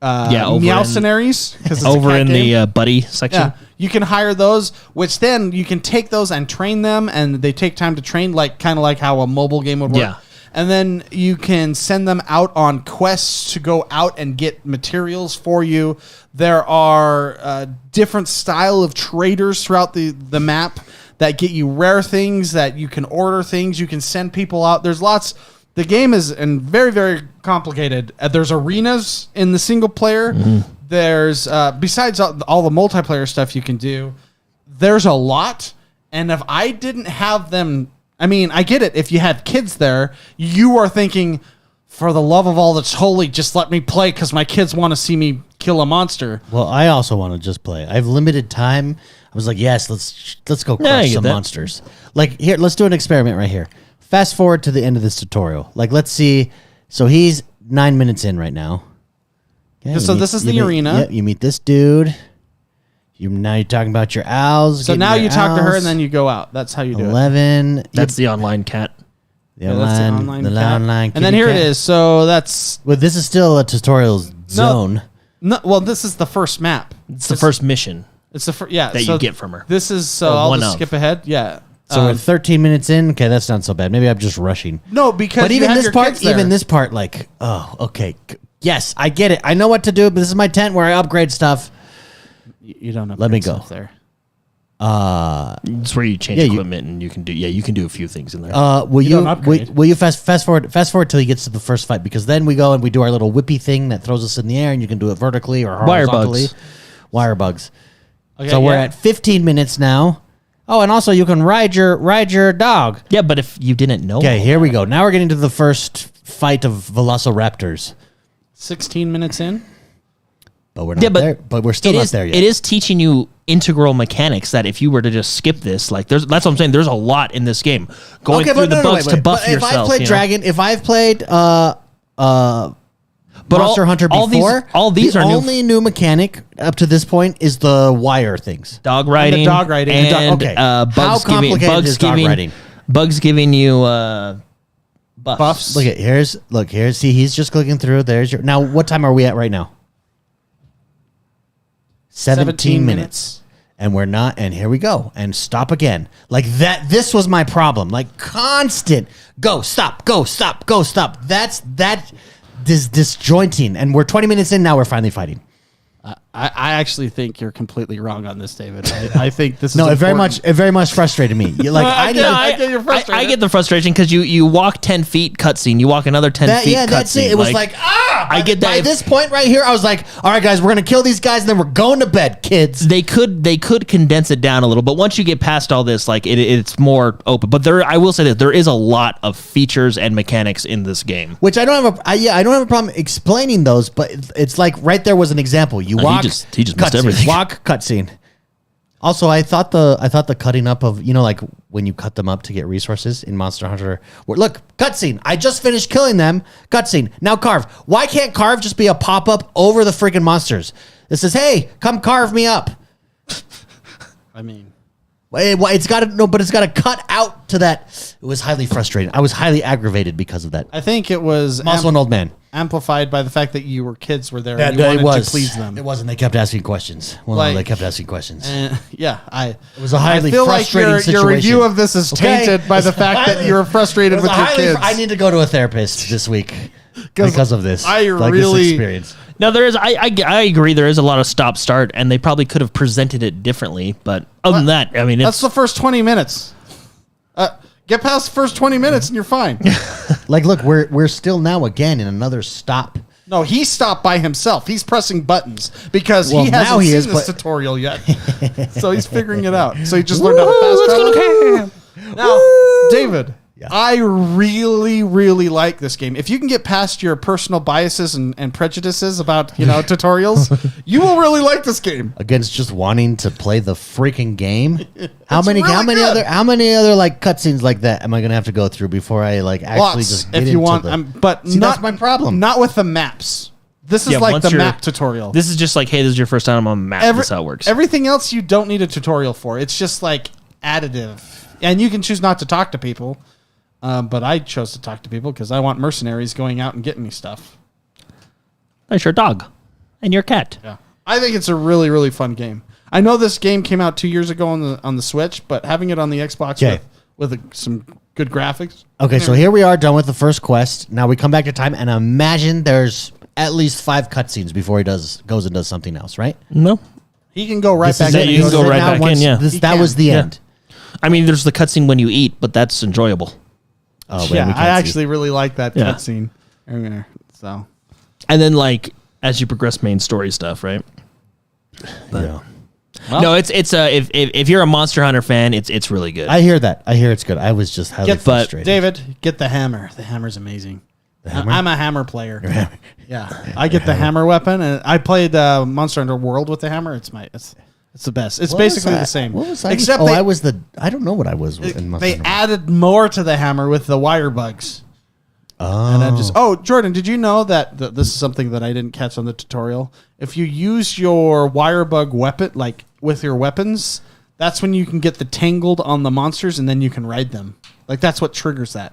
Speaker 3: meowcenaries.
Speaker 2: Over in the buddy section.
Speaker 3: Yeah, you can hire those, which then you can take those and train them, and they take time to train, like kind of like how a mobile game would work.
Speaker 2: Yeah.
Speaker 3: And then you can send them out on quests to go out and get materials for you. There are different style of traders throughout the map that get you rare things, that you can order things, you can send people out. There's lots. The game is very, very complicated. There's arenas in the single player. Mm-hmm. There's, besides all the multiplayer stuff you can do, there's a lot. And if I didn't have them, I mean, I get it. If you had kids there, you are thinking, for the love of all that's holy, just let me play because my kids want to see me kill a monster.
Speaker 1: Well, I also want to just play. I have limited time. I was like, yes, let's go crush some monsters. Like, here, let's do an experiment right here. Fast forward to the end of this tutorial. Like, let's see. So he's 9 minutes in right now. Okay,
Speaker 3: so this is the arena.
Speaker 1: Yep, you meet this dude. Now you're talking about your owls.
Speaker 3: So now you talk to her and then you go out. That's how you do
Speaker 1: 11.
Speaker 2: That's the online cat.
Speaker 1: The online cat.
Speaker 3: And then here it is. So that's...
Speaker 1: Well, this is still a tutorial zone.
Speaker 3: No, well, this is the first map.
Speaker 2: It's the first mission.
Speaker 3: It's the first, yeah.
Speaker 2: That you get from her.
Speaker 3: This is, so I'll just skip ahead. Yeah.
Speaker 1: So we're 13 minutes in. Okay, that's not so bad. Maybe I'm just rushing.
Speaker 3: No, because
Speaker 1: but even this part, like, oh, okay. Yes, I get it. I know what to do, but this is my tent where I upgrade stuff.
Speaker 3: You don't know.
Speaker 1: Let me go
Speaker 3: there.
Speaker 2: It's where you change equipment and you can do a few things in there.
Speaker 1: Will you fast forward till he gets to the first fight, because then we go and we do our little whippy thing that throws us in the air, and you can do it vertically or horizontally. Wire bugs. Okay, so we're at 15 minutes now. Oh, and also you can ride your dog.
Speaker 2: Yeah, but if you didn't know.
Speaker 1: Okay, here we go. Now we're getting to the first fight of velociraptors.
Speaker 3: 16 minutes in.
Speaker 1: But we're not there. But we're still not there yet.
Speaker 2: It is teaching you integral mechanics that if you were to just skip this, like that's what I'm saying. There's a lot in this game going through the bugs to buff yourself.
Speaker 1: If I've played Dragon, if I've played
Speaker 2: But
Speaker 1: Monster Hunter before,
Speaker 2: all these are
Speaker 1: only new mechanic up to this point is the wire things.
Speaker 2: Dog riding.
Speaker 1: Okay. How complicated is dog riding?
Speaker 2: Bugs giving you buffs.
Speaker 1: Look, here's. See, he's just clicking through. There's your. Now, what time are we at right now? 17 minutes. And we're not. And here we go. And stop again. Like that. This was my problem. Like constant. Go, stop, go, stop, go, stop. That's disjointing. And we're 20 minutes in now. We're finally fighting.
Speaker 3: I actually think you're completely wrong on this, David. I think this is
Speaker 1: no. It very much frustrated me. Like
Speaker 2: I get the frustration because you walk 10 feet, cutscene. You walk another 10 feet, cutscene. That's it.
Speaker 1: It was like I get that. By this point right here, I was like, all right, guys, we're gonna kill these guys, and then we're going to bed, kids.
Speaker 2: They could condense it down a little, but once you get past all this, like it's more open. But I will say that there is a lot of features and mechanics in this game,
Speaker 1: which I don't have I don't have a problem explaining those. But it's like right there was an example. You walk.
Speaker 2: He just missed everything.
Speaker 1: Walk, cutscene. Also, I thought the cutting up of, like when you cut them up to get resources in Monster Hunter. Look, cutscene. I just finished killing them. Cutscene. Now carve. Why can't carve just be a pop up over the freaking monsters? It says, "Hey, come carve me up."
Speaker 3: I mean,
Speaker 1: it's got to but it's got to cut out to that. It was highly frustrating. I was highly aggravated because of that.
Speaker 3: I think it was.
Speaker 1: I'm also an old man.
Speaker 3: Amplified by the fact that your kids were there and you wanted to please them.
Speaker 1: It wasn't. They kept asking questions. They kept asking questions.
Speaker 3: It
Speaker 1: was a highly frustrating situation.
Speaker 3: Your review of this is tainted by the fact that you were frustrated with your kids.
Speaker 1: I need to go to a therapist this week because of this.
Speaker 3: This
Speaker 1: experience.
Speaker 2: No, there is. I agree. There is a lot of stop start, and they probably could have presented it differently. But other than that, I mean,
Speaker 3: that's the first 20 minutes. Get past the first 20 minutes and you're fine.
Speaker 1: Look, we're still now again in another stop.
Speaker 3: No, he stopped by himself. He's pressing buttons because he hasn't seen this tutorial yet. So he's figuring it out. So he just learned how to fast travel. Now, David, I really, really like this game. If you can get past your personal biases and prejudices about, tutorials, you will really like this game.
Speaker 1: Against just wanting to play the freaking game. How many other like cutscenes like that am I gonna have to go through before I actually just get
Speaker 3: that's
Speaker 1: my problem.
Speaker 3: Not with the maps. This is like the map tutorial.
Speaker 2: This is just like, hey, this is your first time on a map. This is how it works.
Speaker 3: Everything else you don't need a tutorial for. It's just like additive. And you can choose not to talk to people. But I chose to talk to people because I want mercenaries going out and getting me stuff.
Speaker 2: That's your dog and your cat.
Speaker 3: Yeah, I think it's a really, really fun game. I know this game came out 2 years ago on the Switch, but having it on the Xbox with some good graphics.
Speaker 1: Okay, so here we are done with the first quest. Now we come back to time, and imagine there's at least 5 cutscenes before he goes and does something else, right?
Speaker 2: No,
Speaker 3: he can go right back.
Speaker 2: You can go right back in. Yeah,
Speaker 1: that was the end.
Speaker 2: I mean, there's the cutscene when you eat, but that's enjoyable.
Speaker 3: Oh, yeah, I actually really like that cutscene. So,
Speaker 2: and then as you progress main story stuff, right? But,
Speaker 1: yeah.
Speaker 2: Well, no, it's if you're a Monster Hunter fan, it's really good.
Speaker 1: I hear that. I hear it's good. I was just highly frustrated.
Speaker 3: David, get the hammer. The hammer's amazing. The hammer? I'm a hammer player. Yeah, I get the hammer weapon, and I played Monster Hunter World with the hammer. It's the best. It's basically the same.
Speaker 1: What was I? Except I don't know what I was in Monster Hunter.
Speaker 3: They added more to the hammer with the wire bugs.
Speaker 1: Oh.
Speaker 3: And I'm just. Oh, Jordan, did you know that this is something that I didn't catch on the tutorial? If you use your wire bug weapon, with your weapons, that's when you can get the tangled on the monsters, and then you can ride them. That's what triggers that.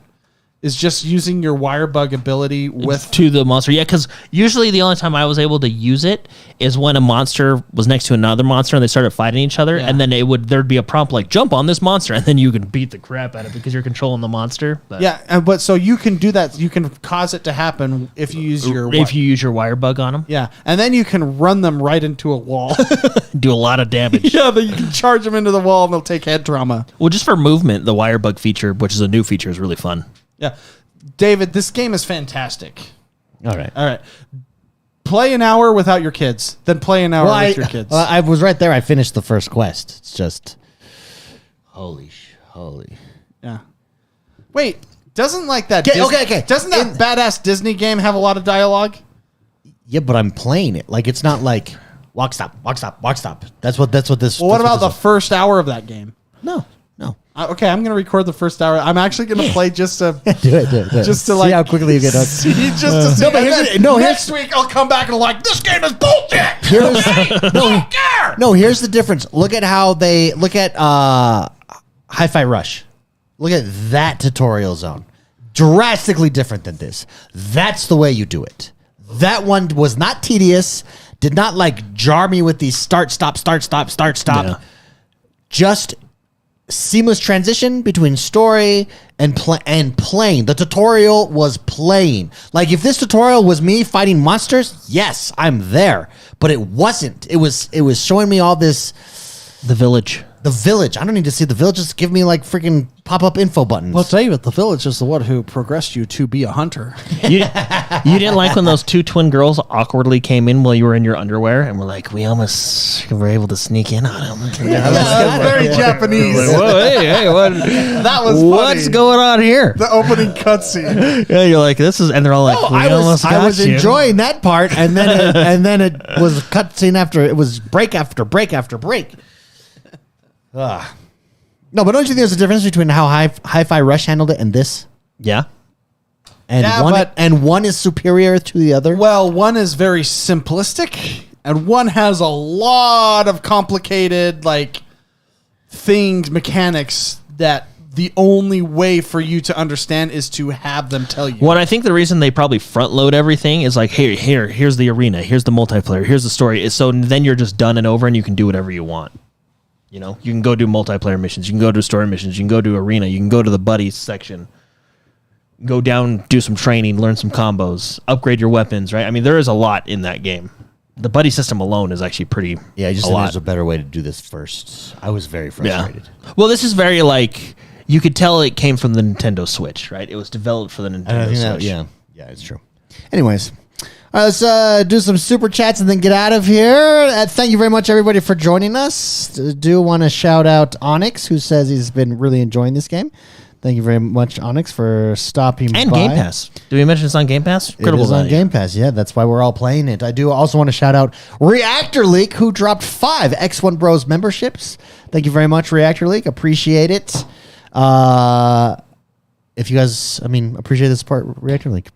Speaker 3: Is just using your wire bug ability
Speaker 2: to the monster. Yeah, because usually the only time I was able to use it is when a monster was next to another monster and they started fighting each other, and then there'd be a prompt like jump on this monster, and then you can beat the crap out of it because you're controlling the monster. But
Speaker 3: but so you can do that. You can cause it to happen if you use your
Speaker 2: wire bug on them.
Speaker 3: Yeah, and then you can run them right into a wall,
Speaker 2: do a lot of damage.
Speaker 3: Yeah, then you can charge them into the wall and they'll take head trauma.
Speaker 2: Well, just for movement, the wire bug feature, which is a new feature, is really fun.
Speaker 3: Yeah. David, this game is fantastic.
Speaker 1: All right.
Speaker 3: Play an hour without your kids, then play an hour with your kids.
Speaker 1: I was right there. I finished the first quest. It's just holy.
Speaker 3: Yeah. Wait, doesn't that
Speaker 1: okay.
Speaker 3: Doesn't that badass Disney game have a lot of dialogue?
Speaker 1: Yeah, but I'm playing it. Like, it's not like walk, stop, walk, stop, walk, stop. That's what this.
Speaker 3: Well, what about the
Speaker 1: this is.
Speaker 3: first hour of that game?
Speaker 1: No.
Speaker 3: Okay, I'm gonna record the first hour. I'm actually gonna play just to
Speaker 1: do it.
Speaker 3: just to
Speaker 1: see
Speaker 3: like
Speaker 1: how quickly you get done.
Speaker 3: see, just to see.
Speaker 1: No, but
Speaker 3: Next week I'll come back and like this game is bullshit.
Speaker 1: Don't care. No, here's the difference. Look at how they look at Hi-Fi Rush. Look at that tutorial zone. Drastically different than this. That's the way you do it. That one was not tedious. Did not like jar me with these start, stop.
Speaker 2: Yeah.
Speaker 1: Just seamless transition between story and playing. The tutorial was playing. Like if this tutorial was me fighting monsters, yes, I'm there. But it wasn't. It was showing me all this.
Speaker 2: The village.
Speaker 1: The village. I don't need to see the village. Just give me like freaking pop-up info buttons.
Speaker 4: Well, David, the village is the one who progressed you to be a hunter.
Speaker 2: You didn't like when those two twin girls awkwardly came in while you were in your underwear and were like, we almost were able to sneak in on them.
Speaker 3: That's very Japanese.
Speaker 2: Like, whoa, hey, what?
Speaker 3: That was
Speaker 2: What's
Speaker 3: funny.
Speaker 2: going on here?
Speaker 3: The opening cutscene.
Speaker 2: Yeah, you're like, this is, and they're all like, we almost got
Speaker 1: I was
Speaker 2: you.
Speaker 1: enjoying that part, and then it was a cutscene after it was break after break after break. No, but don't you think there's a difference between how Hi-Fi Rush handled it and this?
Speaker 2: Yeah.
Speaker 1: And
Speaker 3: Yeah,
Speaker 1: one is superior to the other?
Speaker 3: Well, one is very simplistic, and one has a lot of complicated like things, mechanics that the only way for you to understand is to have them tell you.
Speaker 2: Well, I think the reason they probably front load everything is like, here's the arena, here's the multiplayer, here's the story. Is so then you're just done and over, and you can do whatever you want. You know, you can go do multiplayer missions, you can go do story missions, you can go do arena, you can go to the buddies section, go down, do some training, learn some combos, upgrade your weapons, right? I mean, there is a lot in that game. The buddy system alone is actually pretty.
Speaker 1: Yeah, I just
Speaker 2: a
Speaker 1: think
Speaker 2: lot.
Speaker 1: there's a better way to do this first. I was very frustrated.
Speaker 2: Yeah. Well, this is very like, you could tell it came from the Nintendo Switch, right? It was developed for the Nintendo Switch.
Speaker 1: Yeah, it's true. Anyways, let's do some super chats and then get out of here. Thank you very much, everybody, for joining us. Do want to shout out Onyx, who says he's been really enjoying this game. Thank you very much, Onyx, for stopping by.
Speaker 2: And Game Pass. Did we mention it's on Game Pass?
Speaker 1: It is on Game Pass, yeah. That's why we're all playing it. I do also want to shout out Reactor Leak, who dropped 5 Xonebros memberships. Thank you very much, Reactor Leak. Appreciate it. If you guys, appreciate the support, Reactor Leak.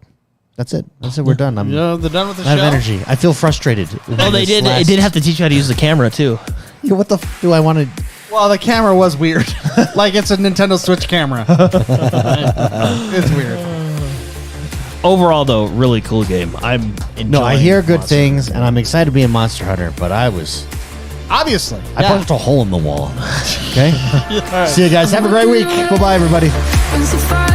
Speaker 1: That's it. We're done.
Speaker 3: They're done with the
Speaker 1: out
Speaker 3: show.
Speaker 1: of energy. I feel frustrated.
Speaker 2: Oh, they did. It did have to teach you how to use the camera too.
Speaker 1: Yeah, what the do I want to?
Speaker 3: Well, the camera was weird. Like it's a Nintendo Switch camera. It's weird.
Speaker 2: Overall, though, really cool game. I'm enjoying.
Speaker 1: No, I hear good
Speaker 2: Monster
Speaker 1: things, and I'm excited to be a Monster Hunter. But I
Speaker 3: Obviously.
Speaker 1: punched a hole in the wall. Okay. See you guys. Have a great week. Bye bye, everybody.
Speaker 5: Been so far